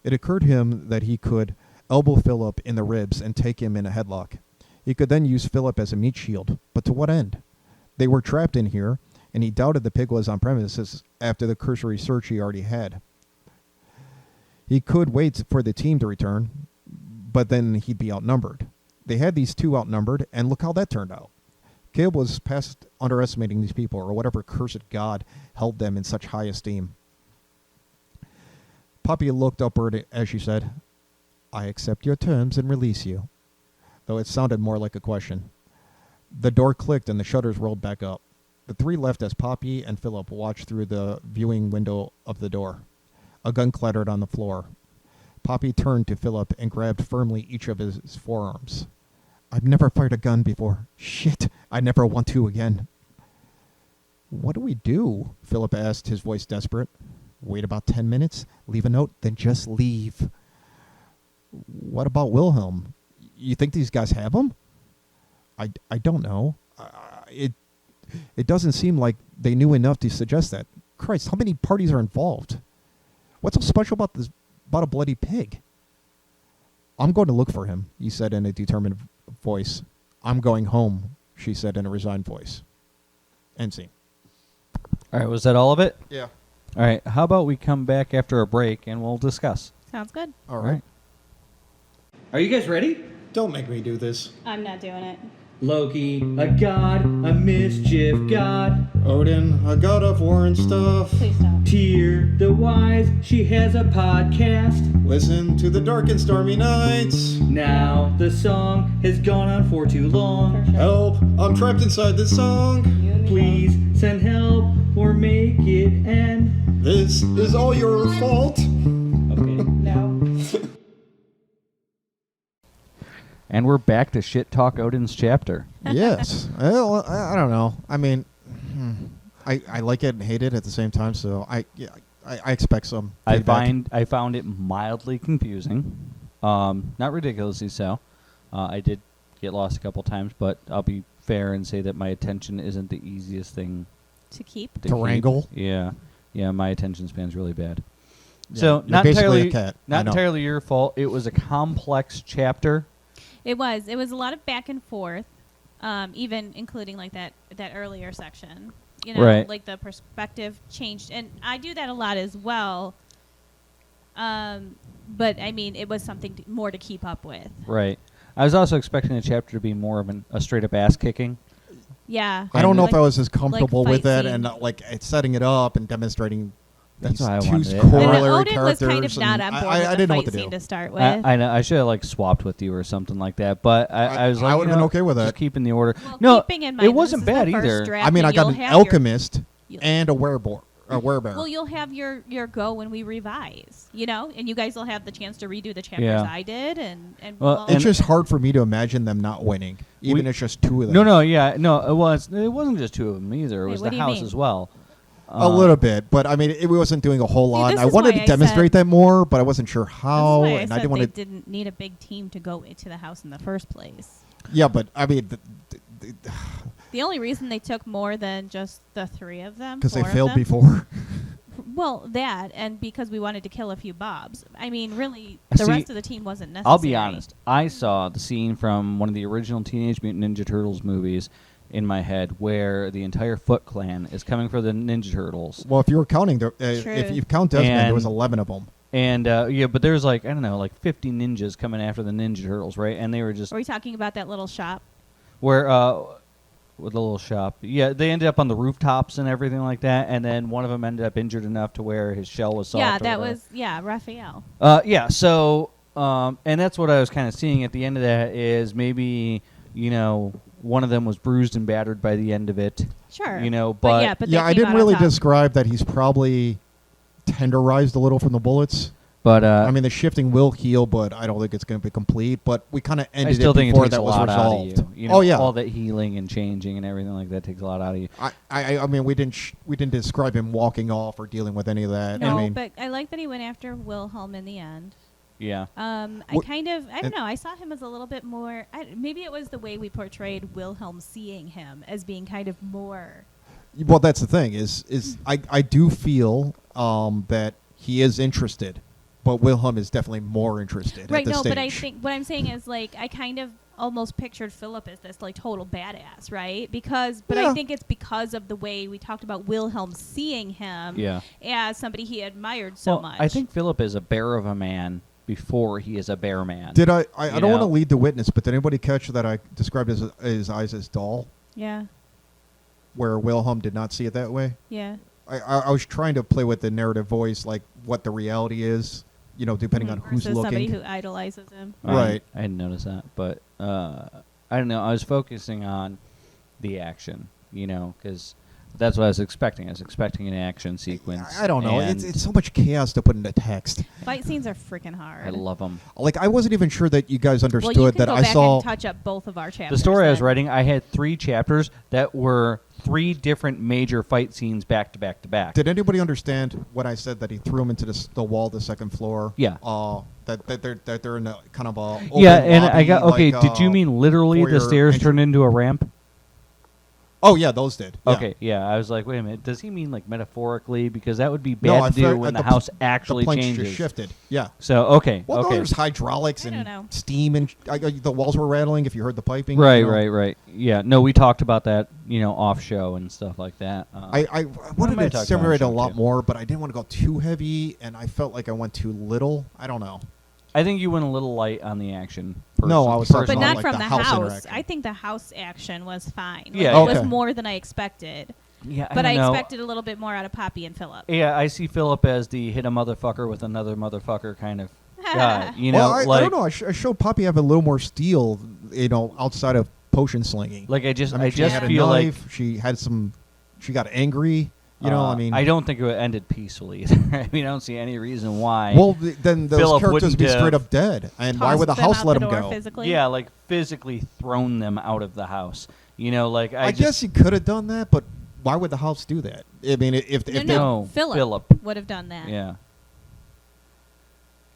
It occurred to him that he could elbow Philip in the ribs and take him in a headlock. He could then use Philip as a meat shield, but to what end? They were trapped in here, and he doubted the pig was on premises after the cursory search he already had. He could wait for the team to return, but then he'd be outnumbered. They had these two outnumbered, and look how that turned out. Caleb was past underestimating these people, or whatever cursed god held them in such high esteem. Poppy looked upward as she said, I accept your terms and release you, though it sounded more like a question. The door clicked and the shutters rolled back up. The three left as Poppy and Philip watched through the viewing window of the door. A gun clattered on the floor. Poppy turned to Philip and grabbed firmly each of his forearms. I've never fired a gun before. Shit, I never want to again. What do we do? Philip asked, his voice desperate. Wait about 10 minutes, leave a note, then just leave. What about Wilhelm? You think these guys have him? I don't know. It doesn't seem like they knew enough to suggest that. Christ, how many parties are involved? What's so special about this? About a bloody pig? I'm going to look for him, he said in a determined voice. I'm going home, she said in a resigned voice. End scene. All right, was that all of it? Yeah. All right, how about we come back after a break and we'll discuss? Sounds good. All right. Are you guys ready? Don't make me do this. I'm not doing it. Loki, a god, a mischief god. Odin, a god of war and stuff. Please stop. Tyr, the wise, she has a podcast. Listen to the dark and stormy nights. Now the song has gone on for too long. For sure. Help, I'm trapped inside this song. You and me Please send help or make it end. This is all your fault. Okay. both. No. And we're back to Shit Talk Odin's chapter. Yes. Well, I don't know. I mean, I like it and hate it at the same time, so I expect some feedback. I found it mildly confusing. Not ridiculously so. I did get lost a couple times, but I'll be fair and say that my attention isn't the easiest thing To keep. to To keep. wrangle. Yeah, my attention span's really bad. Yeah, So you're not basically entirely, a cat. I not know. entirely your fault. It was a complex chapter. It was. It was a lot of back and forth, even including like that earlier section. You know, Right. like the perspective changed, and I do that a lot as well. But I mean, it was something more to keep up with. Right. I was also expecting the chapter to be more of a straight up ass kicking. Yeah. I don't know Like- if I was as comfortable fight with that scene. and setting it up and demonstrating That's these why I two wanted it. corollary Odin characters. was kind of not and on board I with the didn't know fight what to scene do. to start with. I know. I should have swapped with you or something like that. But I was like, I would've been okay with just that. keeping the order. Well, no, keeping in mind it wasn't this is bad the first either. draft I mean, and I got you'll an have your- alchemist you'll- and a werebear. Well, you'll have your go when we revise, you know, and you guys will have the chance to redo the chapters Yeah. I did, and Well, we'll- It's just hard for me to imagine them not winning, even if it's just two of them. No, it wasn't just two of them either. It Wait, was what the do you house mean? as well. A little bit, but I mean, it wasn't doing a whole See, lot. this I is wanted why to I demonstrate said- that more, but I wasn't sure how, That's why I and said I didn't want they to. didn't need a big team to go into the house in the first place. Yeah, but I mean, The only reason they took more than just the three of them, because they four of failed them- before. Well, that and because we wanted to kill a few Bobs. I mean, really, See, the rest of the team wasn't necessary. I'll be honest. I saw the scene from one of the original Teenage Mutant Ninja Turtles movies in my head where the entire Foot Clan is coming for the Ninja Turtles. Well, if you were counting, if True. you count Desmond, there was And- 11 of them. And but there's like 50 ninjas coming after the Ninja Turtles, right? And they were just Are we talking about that little shop? where with the little shop. Yeah, they ended up on the rooftops and everything like that. And then one of them ended up injured enough to where his shell was soft. Yeah, or that whatever. was Raphael. Yeah. So and that's what I was kind of seeing at the end of that is maybe one of them was bruised and battered by the end of it. Sure. But yeah, but Yeah, they I came didn't out really on top. describe that he's probably tenderized a little from the bullets. But I mean, the shifting will heal, but I don't think it's going to be complete. But we kind of I ended still it think it before takes that a was lot out resolved. of you. Oh yeah. all that healing and changing and everything like that takes a lot out of you. I mean, we didn't describe him walking off or dealing with any of that. No, I mean, but I like that he went after Wilhelm in the end. Yeah. I What- don't and- know. I saw him as a little bit more. Maybe it was the way we portrayed Wilhelm seeing him as being kind of more. well, that's the thing is I do feel that he is interested, but Wilhelm is definitely more interested Right. at this No, stage. but I think what I'm saying is like I kind of almost pictured Philip as this like total badass, right? But Yeah. I think it's because of the way we talked about Wilhelm seeing him Yeah. as somebody he admired so Well, much. I think Philip is a bear of a man before he is a bear man. Did I You don't want to know? lead the witness, but did anybody catch that I described his eyes as dull, Yeah. where Wilhelm did not see it that way? Yeah. I was trying to play with the narrative voice, like what the reality is, depending on who's Versus somebody looking. who idolizes him. Right. I didn't notice that, but I don't know. I was focusing on the action, because that's what I was expecting. I was expecting an action sequence. I don't know. and It's so much chaos to put into text. Fight scenes are freaking hard. I love them. Like, I wasn't even sure that you guys Well, understood you can that go I back saw. and touch up both of our chapters. The story I was then. writing, I had 3 chapters that were 3 different major fight scenes back to back to back. Did anybody understand when I said that he threw him into the wall, the second floor? Yeah. That they're in a kind of a open Yeah, and I lobby, got okay. like, did you mean literally for the your stairs entry- turned into a ramp? Oh yeah, those did. Yeah. Okay, yeah. I was like, wait a minute. Does he mean like metaphorically? Because that would be No, bad I to do felt when the the house pl- actually the planks changes. just shifted. Yeah. So okay, Well, no, okay. there's hydraulics I don't and know. steam, and the walls were rattling. If you heard the piping. Right, you know. right. Yeah. No, we talked about that, off show and stuff like that. I wanted might to talk about simulate a show, lot too. more, but I didn't want to go too heavy, and I felt like I went too little. I don't know. I think you went a little light on the action. No, I was talking But about, not like, from the the house house. interaction. I think the house action was fine. Like, Yeah, it okay. was more than I expected. Yeah, But I don't know. expected a little bit more out of Poppy and Philip. Yeah, I see Philip as the hit a motherfucker with another motherfucker kind of guy. Well, I don't know. I showed Poppy have a little more steel, outside of potion slinging. Like I just I feel had a like knife. She had some. She got angry. I don't think it ended peacefully either. I mean, I don't see any reason why. Well, then those Philip characters wouldn't would be have straight up dead. And why Tossed would the them house out let the them door go? physically. yeah, like physically thrown them out of the house. Like I guess you could have done that, but why would the house do that? I mean, if they, No, Philip would have done that. Yeah.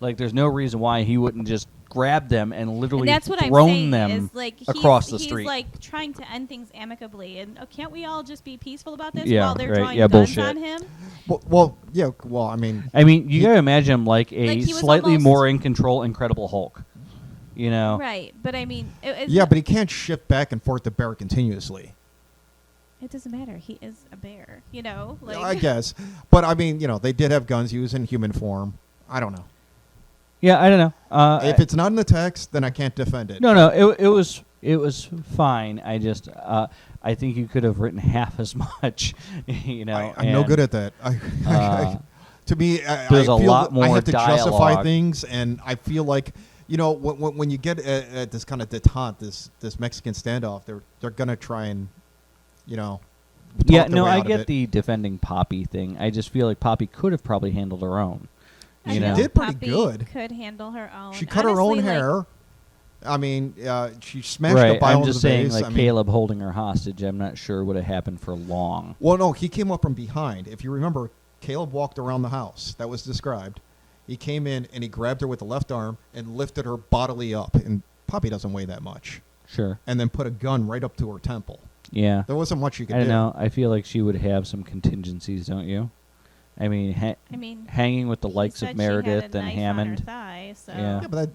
Like, there's no reason why he wouldn't just grabbed them and literally And that's what I'm thrown saying them is like across the he's street. like trying to end things amicably, and can't we all just be peaceful about this Yeah, while they're right. drawing Yeah, guns bullshit. on him? Well, I mean, You gotta imagine him like a Like, he was slightly almost- more in control Incredible Hulk. You know? Right, but I mean, yeah, but he can't shift back and forth the bear continuously. it doesn't matter. He is a bear, you know. Like I guess, but I mean, they did have guns. He was in human form. I don't know. Yeah, I don't know. If it's not in the text, then I can't defend it. No, it was fine. I just I think you could have written half as much. I'm I'm no good at that. To me, there's I a feel lot that more I have to justify dialogue. things, and I feel like when you get at this kind of detente, this Mexican standoff, they're gonna try and talk Yeah, their no, way I out of get it. the defending Poppy thing. I just feel like Poppy could have probably handled her own. I You think know? did pretty Poppy good. Could handle her own. She cut her own Honestly, like, hair. I mean, she smashed Right, a bottle I'm just of the saying, vase. like I mean, Caleb holding her hostage. I'm not sure would have happened for long. Well, no, he came up from behind. If you remember, Caleb walked around the house. That was described. He came in and he grabbed her with the left arm and lifted her bodily up. And Poppy doesn't weigh that much. Sure. And then put a gun right up to her temple. Yeah. There wasn't much you could I do. don't know. I feel like she would have some contingencies, don't you? I mean, hanging with the he likes said of she had a Meredith and knife Hammond. on her thigh, so. Yeah. Yeah, but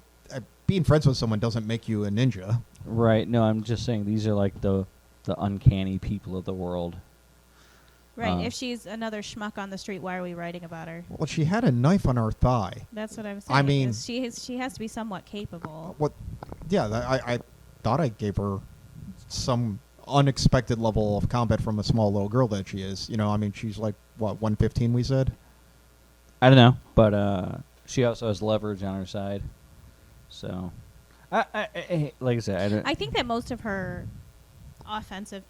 being friends with someone doesn't make you a ninja. Right. No, I'm just saying these are like the uncanny people of the world. Right. If she's another schmuck on the street, why are we writing about her? Well, she had a knife on her thigh. That's what I'm saying. I mean- is she has to be somewhat capable. What? Yeah, I thought I gave her some unexpected level of combat from a small little girl that she is. I mean, she's like, what, 115 we said? I don't know, but she also has leverage on her side. So, I like I said, I don't. I think that most of her offensive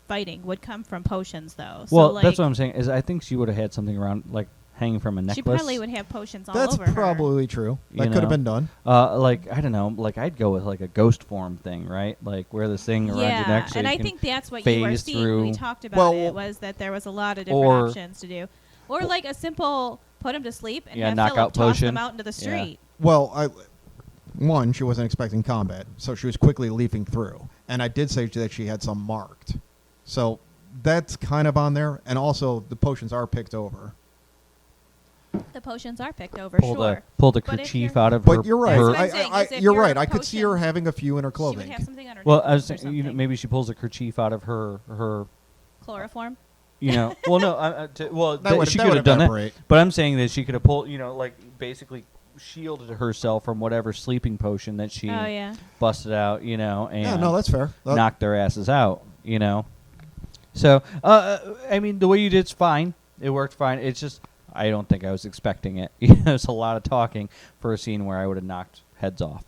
fighting would come from potions, though. Well, so, like, that's what I'm saying. Is I think she would have had something around like hanging from a necklace. she probably would have potions all That's over her. probably true. You That could know. have been done. Like I don't know. Like I'd go with like a ghost form thing, right? Like wear this thing around your neck. So and you I can think that's what you were phase seeing when we through- talked about Well, it, was that there was a lot of different or- options to do. Or like a simple put him to sleep and have knockout Philip toss potion. them out into the Yeah. street. Well, one, she wasn't expecting combat, so she was quickly leaping through. And I did say that she had some marked. So that's kind of on there. And also, the potions are picked over. The potions are picked over, pulled sure. a But if kerchief you're- out of her. But you're right. That's what I'm saying, is if You're you're right. a I could see her potion, having a few in her She clothing. would have something on her Well, necklace I was or saying, something. maybe she pulls a kerchief out of her. Chloroform? Well, no. She that could would have done it. evaporate. But I'm saying that she could have pulled, like basically shielded herself from whatever sleeping potion that she Oh, yeah. busted out, and Yeah, no, that's fair. knocked their asses out, So, I mean, the way you did's fine. It worked fine. It's just, I don't think I was expecting it. There's a lot of talking for a scene where I would have knocked heads off.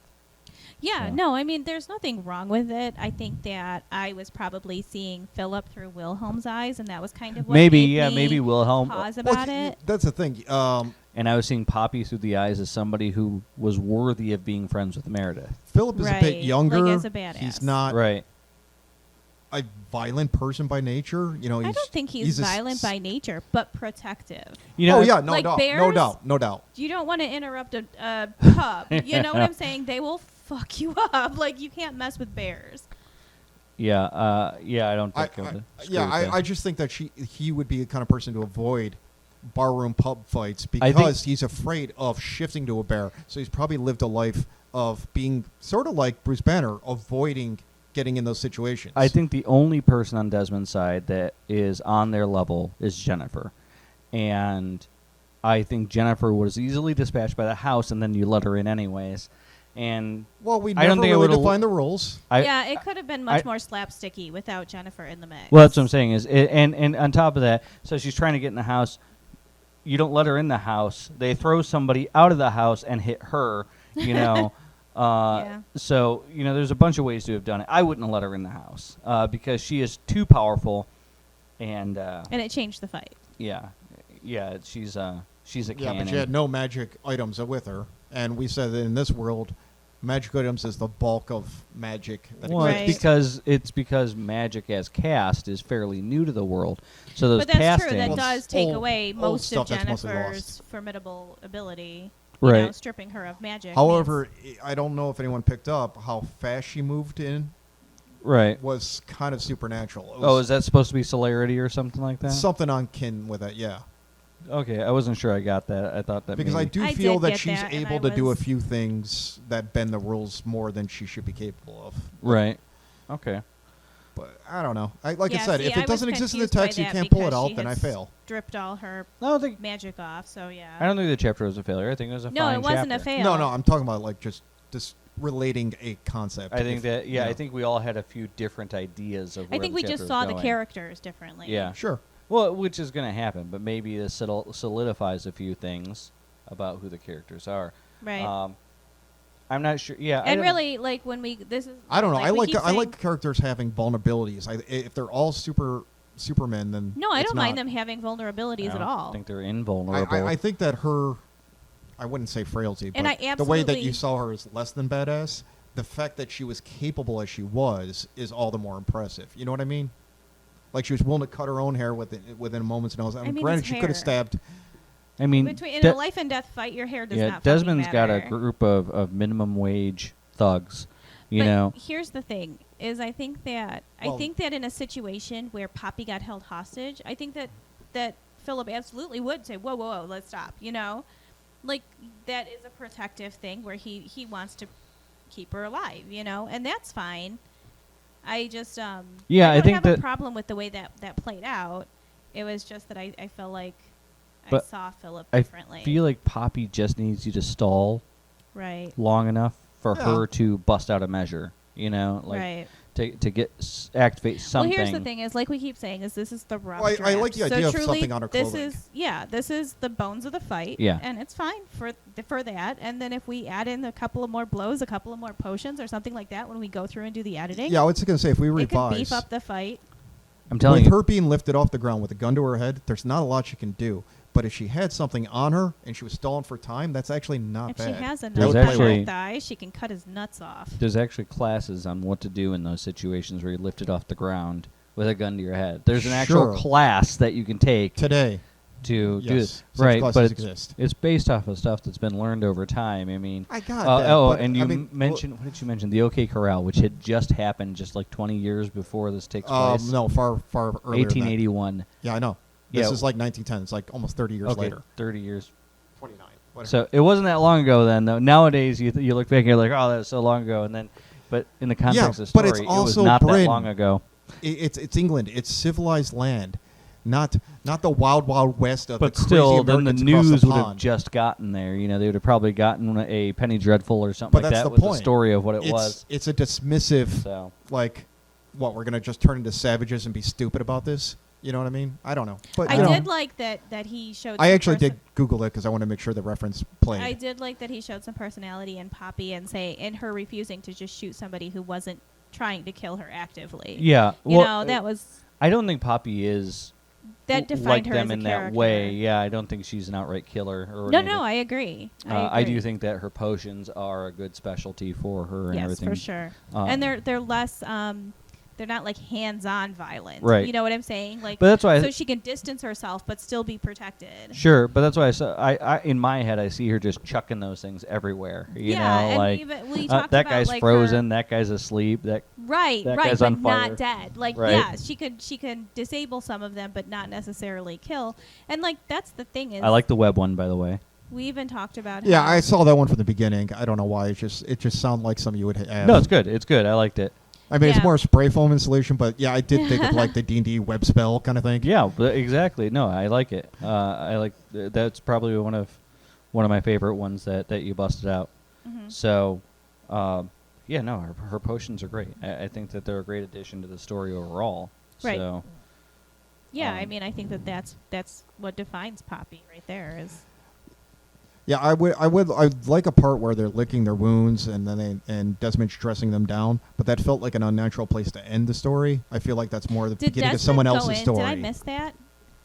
Yeah, So. no, I mean, there's nothing wrong with it. I think that I was probably seeing Philip through Wilhelm's eyes, and that was kind of what made me maybe Wilhelm. pause Well, about it. that's the thing. And I was seeing Poppy through the eyes as somebody who was worthy of being friends with Meredith. Philip is a Right, bit younger. like as a badass. He's not Right. a violent person by nature. I don't think he's violent by nature, but protective. Oh yeah, no like doubt, bears? no doubt. You don't want to interrupt a pup. You know what I'm saying? They will fuck you up. Like, you can't mess with bears. Yeah, I don't think of the I just think that he would be the kind of person to avoid barroom pub fights because he's afraid of shifting to a bear. So he's probably lived a life of being sort of like Bruce Banner, avoiding getting in those situations. I think the only person on Desmond's side that is on their level is Jennifer. And I think Jennifer was easily dispatched by the house, and then you let her in anyways. And well, we I don't never think I really would've- define the rules. Yeah, it could have been much I- more slapsticky without Jennifer in the mix. Well, that's what I'm saying is, and on top of that, so she's trying to get in the house. You don't let her in the house. They throw somebody out of the house and hit her. Yeah. So there's a bunch of ways to have done it. I wouldn't have let her in the house because she is too powerful, and it changed the fight. yeah, she's a Yeah, cannon. but she had no magic items with her, and we said that in this world, magic items is the bulk of magic that Well, exists. it's because magic as cast is fairly new to the world. So those But that's true. castings. That does take old- away old most stuff of that's mostly Jennifer's lost. formidable ability. you know, Right. stripping her of magic. However, I don't know if anyone picked up how fast she moved in Right. was kind of supernatural. It Oh, was is that supposed to be celerity or something like that? something on kin with it, yeah. Okay, I wasn't sure I got that. I thought that Because I maybe. do I feel did that get she's that, and able I to do a was- few things that bend the rules more than she should be capable of. Right. Okay. But I don't know. Like I Yeah, said, see, if I it was doesn't exist in the confused by text, you that can't pull it because out, she then I had fail. Stripped all her I don't think. magic off, so yeah. I don't think the chapter was a failure. I think it was a No, fine it wasn't a chapter. fail. No, I'm talking about like just relating a concept. I think If- that. you Yeah, I know. think we all had a few different ideas of. I Where think the we chapter just was saw the going. characters differently. Yeah. Sure. Well, which is going to happen, but maybe this solidifies a few things about who the characters are. Right. I'm not sure. Yeah. I and don't- really, like when we this is. I don't know. we keep I saying- like characters having vulnerabilities. If they're all Supermen, then No, I it's don't mind not. them having vulnerabilities I at don't all. think they're invulnerable. I think that her, I wouldn't say frailty, And but I the way that absolutely- you saw her as less than badass, the fact that she was capable as she was is all the more impressive. You know what I mean? Like she was willing to cut her own hair within a moment's notice. I mean, mean, granted, it's she could have hair. stabbed. I mean, In De- a life and death fight, your hair does yeah, not. Desmond's fucking got a matter. group of minimum wage thugs. You But know. here's the thing: is I think that Well- in a situation where Poppy got held hostage, I think that Philip absolutely would say, "Whoa, whoa, whoa, let's stop." You know, like that is a protective thing where he wants to keep her alive. You know, and that's fine. I just Yeah, I I don't think have that- a problem with the way that played out. It was just that I felt like I But saw Philip I differently. feel like Poppy just needs you to stall right. long enough for Yeah. her to bust out a measure. You know, like Right. to get activate something. Well, here's the thing: is like we keep saying, is this is the rough Well, I like draft. the idea so of truly, something on her this clothing. this is the bones of the fight. Yeah. and it's fine for that. And then if we add in a couple of more blows, a couple of more potions, or something like that, when we go through and do the editing, Yeah, I was going to say if we it can revise beef up the fight. I'm telling with you. her being lifted off the ground with a gun to her head, there's not a lot she can do. But if she had something on her and she was stalling for time, that's actually not If bad. she has a There's knife on actually- her thigh, she can cut his nuts off. There's actually classes on what to do in those situations where you lift it off the ground with a gun to your head. There's an actual Sure. class that you can take Today, to do yes, this. such Right, classes but it's, exist. it's based off of stuff that's been learned over time. I mean, I got oh, that. oh, but and you I mean, mentioned what did you mention? The OK Corral, which had just happened just like 20 years before this takes place. no, far earlier. 1881. Yeah, I know. This Yeah. is like 1910. It's like almost 30 years Okay, later. 30 years. 29. Whatever. So it wasn't that long ago then, though. Nowadays, you look back and you're like, oh, that was so long ago. And then, but in the context of the but story, it's it was also not that Britain. long ago. It's England. It's civilized land, not the wild west of But the crazy still, then the Americans across news the would have pond. just gotten there. You know, they would have probably gotten a Penny Dreadful or something But like that's that the with point. the story of what it was. It's a dismissive, So like, what, we're going to just turn into savages and be stupid about this? You know what I mean? I don't know. But I you know, did like that he showed. I some actually did Google it because I want to make sure the reference played. I did like that he showed some personality in Poppy and her refusing to just shoot somebody who wasn't trying to kill her actively. yeah, You well, know, that was I don't think Poppy is that defined like her them as a in character. that way. Yeah, I don't think she's an outright killer. Or No, anything. no, I agree. I do think that her potions are a good specialty for her and yes, everything. for sure. Um, And they're less they're not like hands-on violent. Right. You know what I'm saying? Like But that's why so she can distance herself but still be protected. Sure, but that's why I in my head I see her just chucking those things everywhere. You yeah, know, and like even we talked that about guy's like frozen, her, that guy's asleep. That right, that right, guy's but on fire. not dead. Like Right. yeah, she could disable some of them but not necessarily kill. And like that's the thing is I like the web one, by the way. we even talked about yeah, how I saw that one from the beginning. I don't know why. It just sounded like something you would have. No, it's good. It's good. I liked it. I mean, Yeah. it's more spray foam installation, but yeah, I did think of like the D&D web spell kind of thing. Yeah, but exactly. No, I like it. I like that's probably one of my favorite ones that you busted out. Mhm. So, yeah, no, her potions are great. I think that they're a great addition to the story overall. Right. So, Yeah, I Um, mean, I think that's what defines Poppy right there is. Yeah, I'd like a part where they're licking their wounds and then and Desmond's dressing them down, but that felt like an unnatural place to end the story. I feel like that's more the Did beginning Desmond of someone go else's in? story. Did I miss that?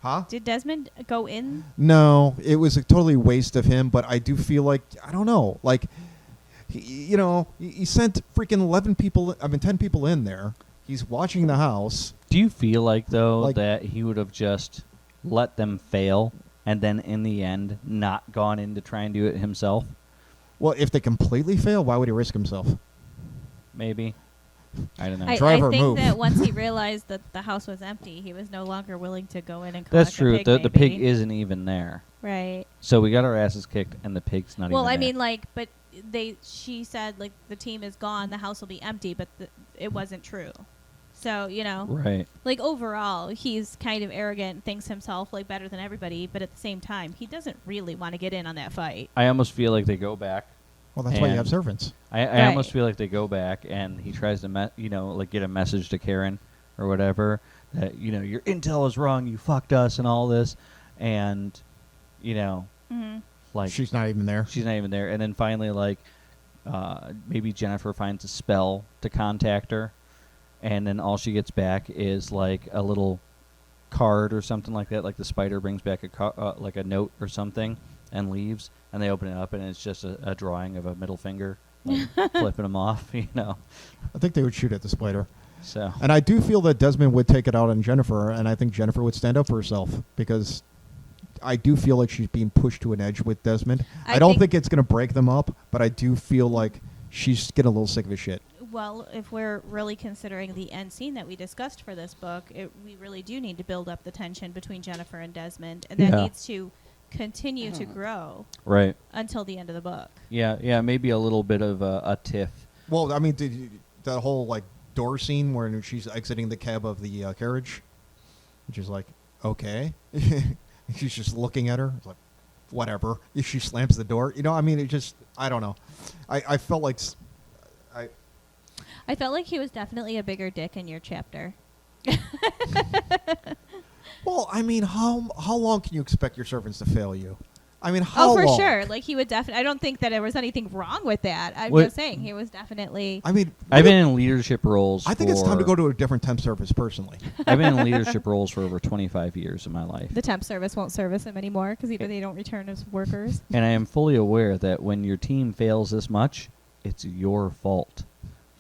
Huh? Did Desmond go in? No, it was a totally waste of him, but I do feel like, I don't know, like, he sent freaking 10 people in there. He's watching the house. do you feel like though Like- that he would have just let them fail and then in the end not gone in to try and do it himself? Well, if they completely fail, why would he risk himself? Maybe. I don't know. I Driver think move. that once he realized that the house was empty, he was no longer willing to go in and collect That's true. a pig, The pig maybe. isn't even there. Right. So we got our asses kicked, and the pig's not Well, even I there. mean, but she said, the team is gone, the house will be empty, but it wasn't true. So, Right. overall, he's kind of arrogant, thinks himself, better than everybody, but at the same time, he doesn't really want to get in on that fight. I almost feel like they go back. Well, that's why you And- have servants. I almost Right. feel like they go back and he tries to, get a message to Karen or whatever that, your intel is wrong, you fucked us and all this. And, Mm-hmm. She's not even there. she's not even there. And then finally, maybe Jennifer finds a spell to contact her. And then all she gets back is, a little card or something like that. Like the spider brings back a note or something and leaves. And they open it up, and it's just a drawing of a middle finger, flipping them off, I think they would shoot at the spider. So, And I do feel that Desmond would take it out on Jennifer, and I think Jennifer would stand up for herself because I do feel like she's being pushed to an edge with Desmond. I don't think it's going to break them up, but I do feel like she's getting a little sick of his shit. Well, if we're really considering the end scene that we discussed for this book, we really do need to build up the tension between Jennifer and Desmond, and that Yeah. needs to continue to grow right. until the end of the book. Yeah, maybe a little bit of a tiff. Well, I mean, the whole door scene where she's exiting the cab of the carriage, which is okay. She's just looking at her. It's whatever. If she slams the door, I mean, it just, I don't know. I felt like, I felt like he was definitely a bigger dick in your chapter. well, I mean, how long can you expect your servants to fail you? I mean, how Oh, for long? sure. He would definitely. I don't think that there was anything wrong with that. I'm What- just saying he was definitely. I mean, I've been in leadership roles. I think it's time to go to a different temp service, personally. I've been in leadership roles for over 25 years of my life. The temp service won't service him anymore because they don't return as workers. And I am fully aware that when your team fails this much, it's your fault.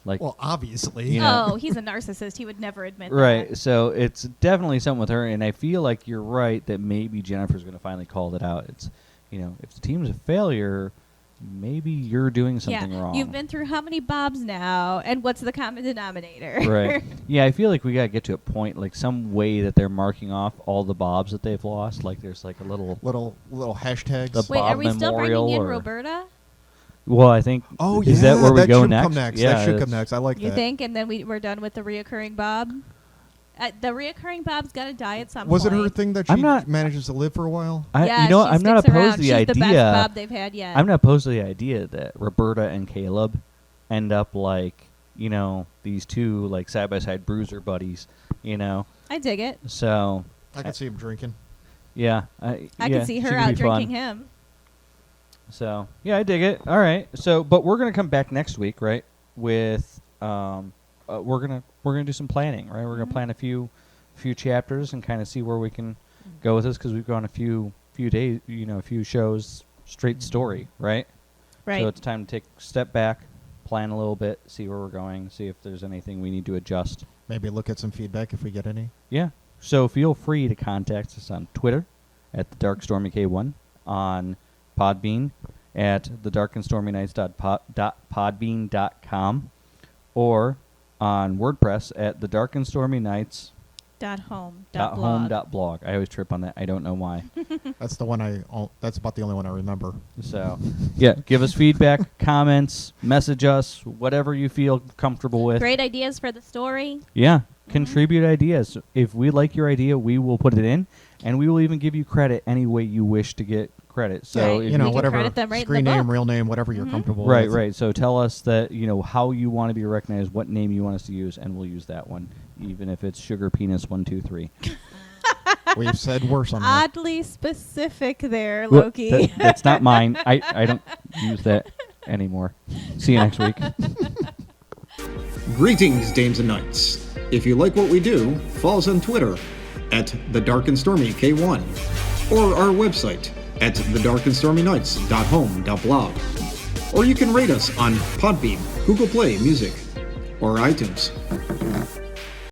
Well, obviously. You know. Oh, he's a narcissist. He would never admit Right. that. So it's definitely something with her, and I feel like you're right that maybe Jennifer's going to finally call it out. It's, if the team's a failure, maybe you're doing something wrong. You've been through how many Bobs now, and what's the common denominator? Right. Yeah, I feel like we got to get to a point, some way that they're marking off all the Bobs that they've lost. There's a little hashtags. The Wait, are Bob we still Memorial bringing in or- Roberta? Well, I think. Oh, is that where we go should next? come next. Yeah, that should come that's- next. I like You that. think? And then we're done with the reoccurring Bob? The reoccurring Bob's got to die at some Was it point. her thing that I'm she not- manages to live for a while? Yeah, I'm she not sticks opposed around. to the She's idea. the best Bob they've had yet. I'm not opposed to the idea that Roberta and Caleb end up these two side by side bruiser buddies. I dig it. So I can see him drinking. yeah, I yeah, can see she her could out be fun. drinking him. So yeah, I dig it. All right. So, but we're gonna come back next week, right? With we're gonna do some planning, right? We're gonna Mhm. plan a few chapters and kind of see where we can go with this because we've gone a few days, a few shows straight story, right? Right. So it's time to take a step back, plan a little bit, see where we're going, see if there's anything we need to adjust. Maybe look at some feedback if we get any. Yeah. So feel free to contact us on Twitter at the Dark Stormy K1, on Podbean at thedarkandstormynights.podbean.com, or on WordPress at thedarkandstormynights.home.blog. .home.blog. I always trip on that. I don't know why. That's the one that's about the only one I remember. So, yeah, give us feedback, comments, message us, whatever you feel comfortable with. Great ideas for the story. Yeah, contribute ideas. If we like your idea, we will put it in, and we will even give you credit any way you wish to get credit. So, Right. if We can whatever, credit them right in the screen name, book. real name, whatever you're Mhm. comfortable right, with. right. So tell us that how you want to be recognized, what name you want us to use, and we'll use that one, even if it's Sugar Penis 123. We've said worse on that. Oddly specific there, Well, Loki. that's not mine. I don't use that anymore. See you next week. Greetings, dames and knights. If you like what we do, follow us on Twitter at thedarkandstormyk1 or our website at thedarkandstormynights.home.blog. Or you can rate us on Podbean, Google Play Music, or iTunes.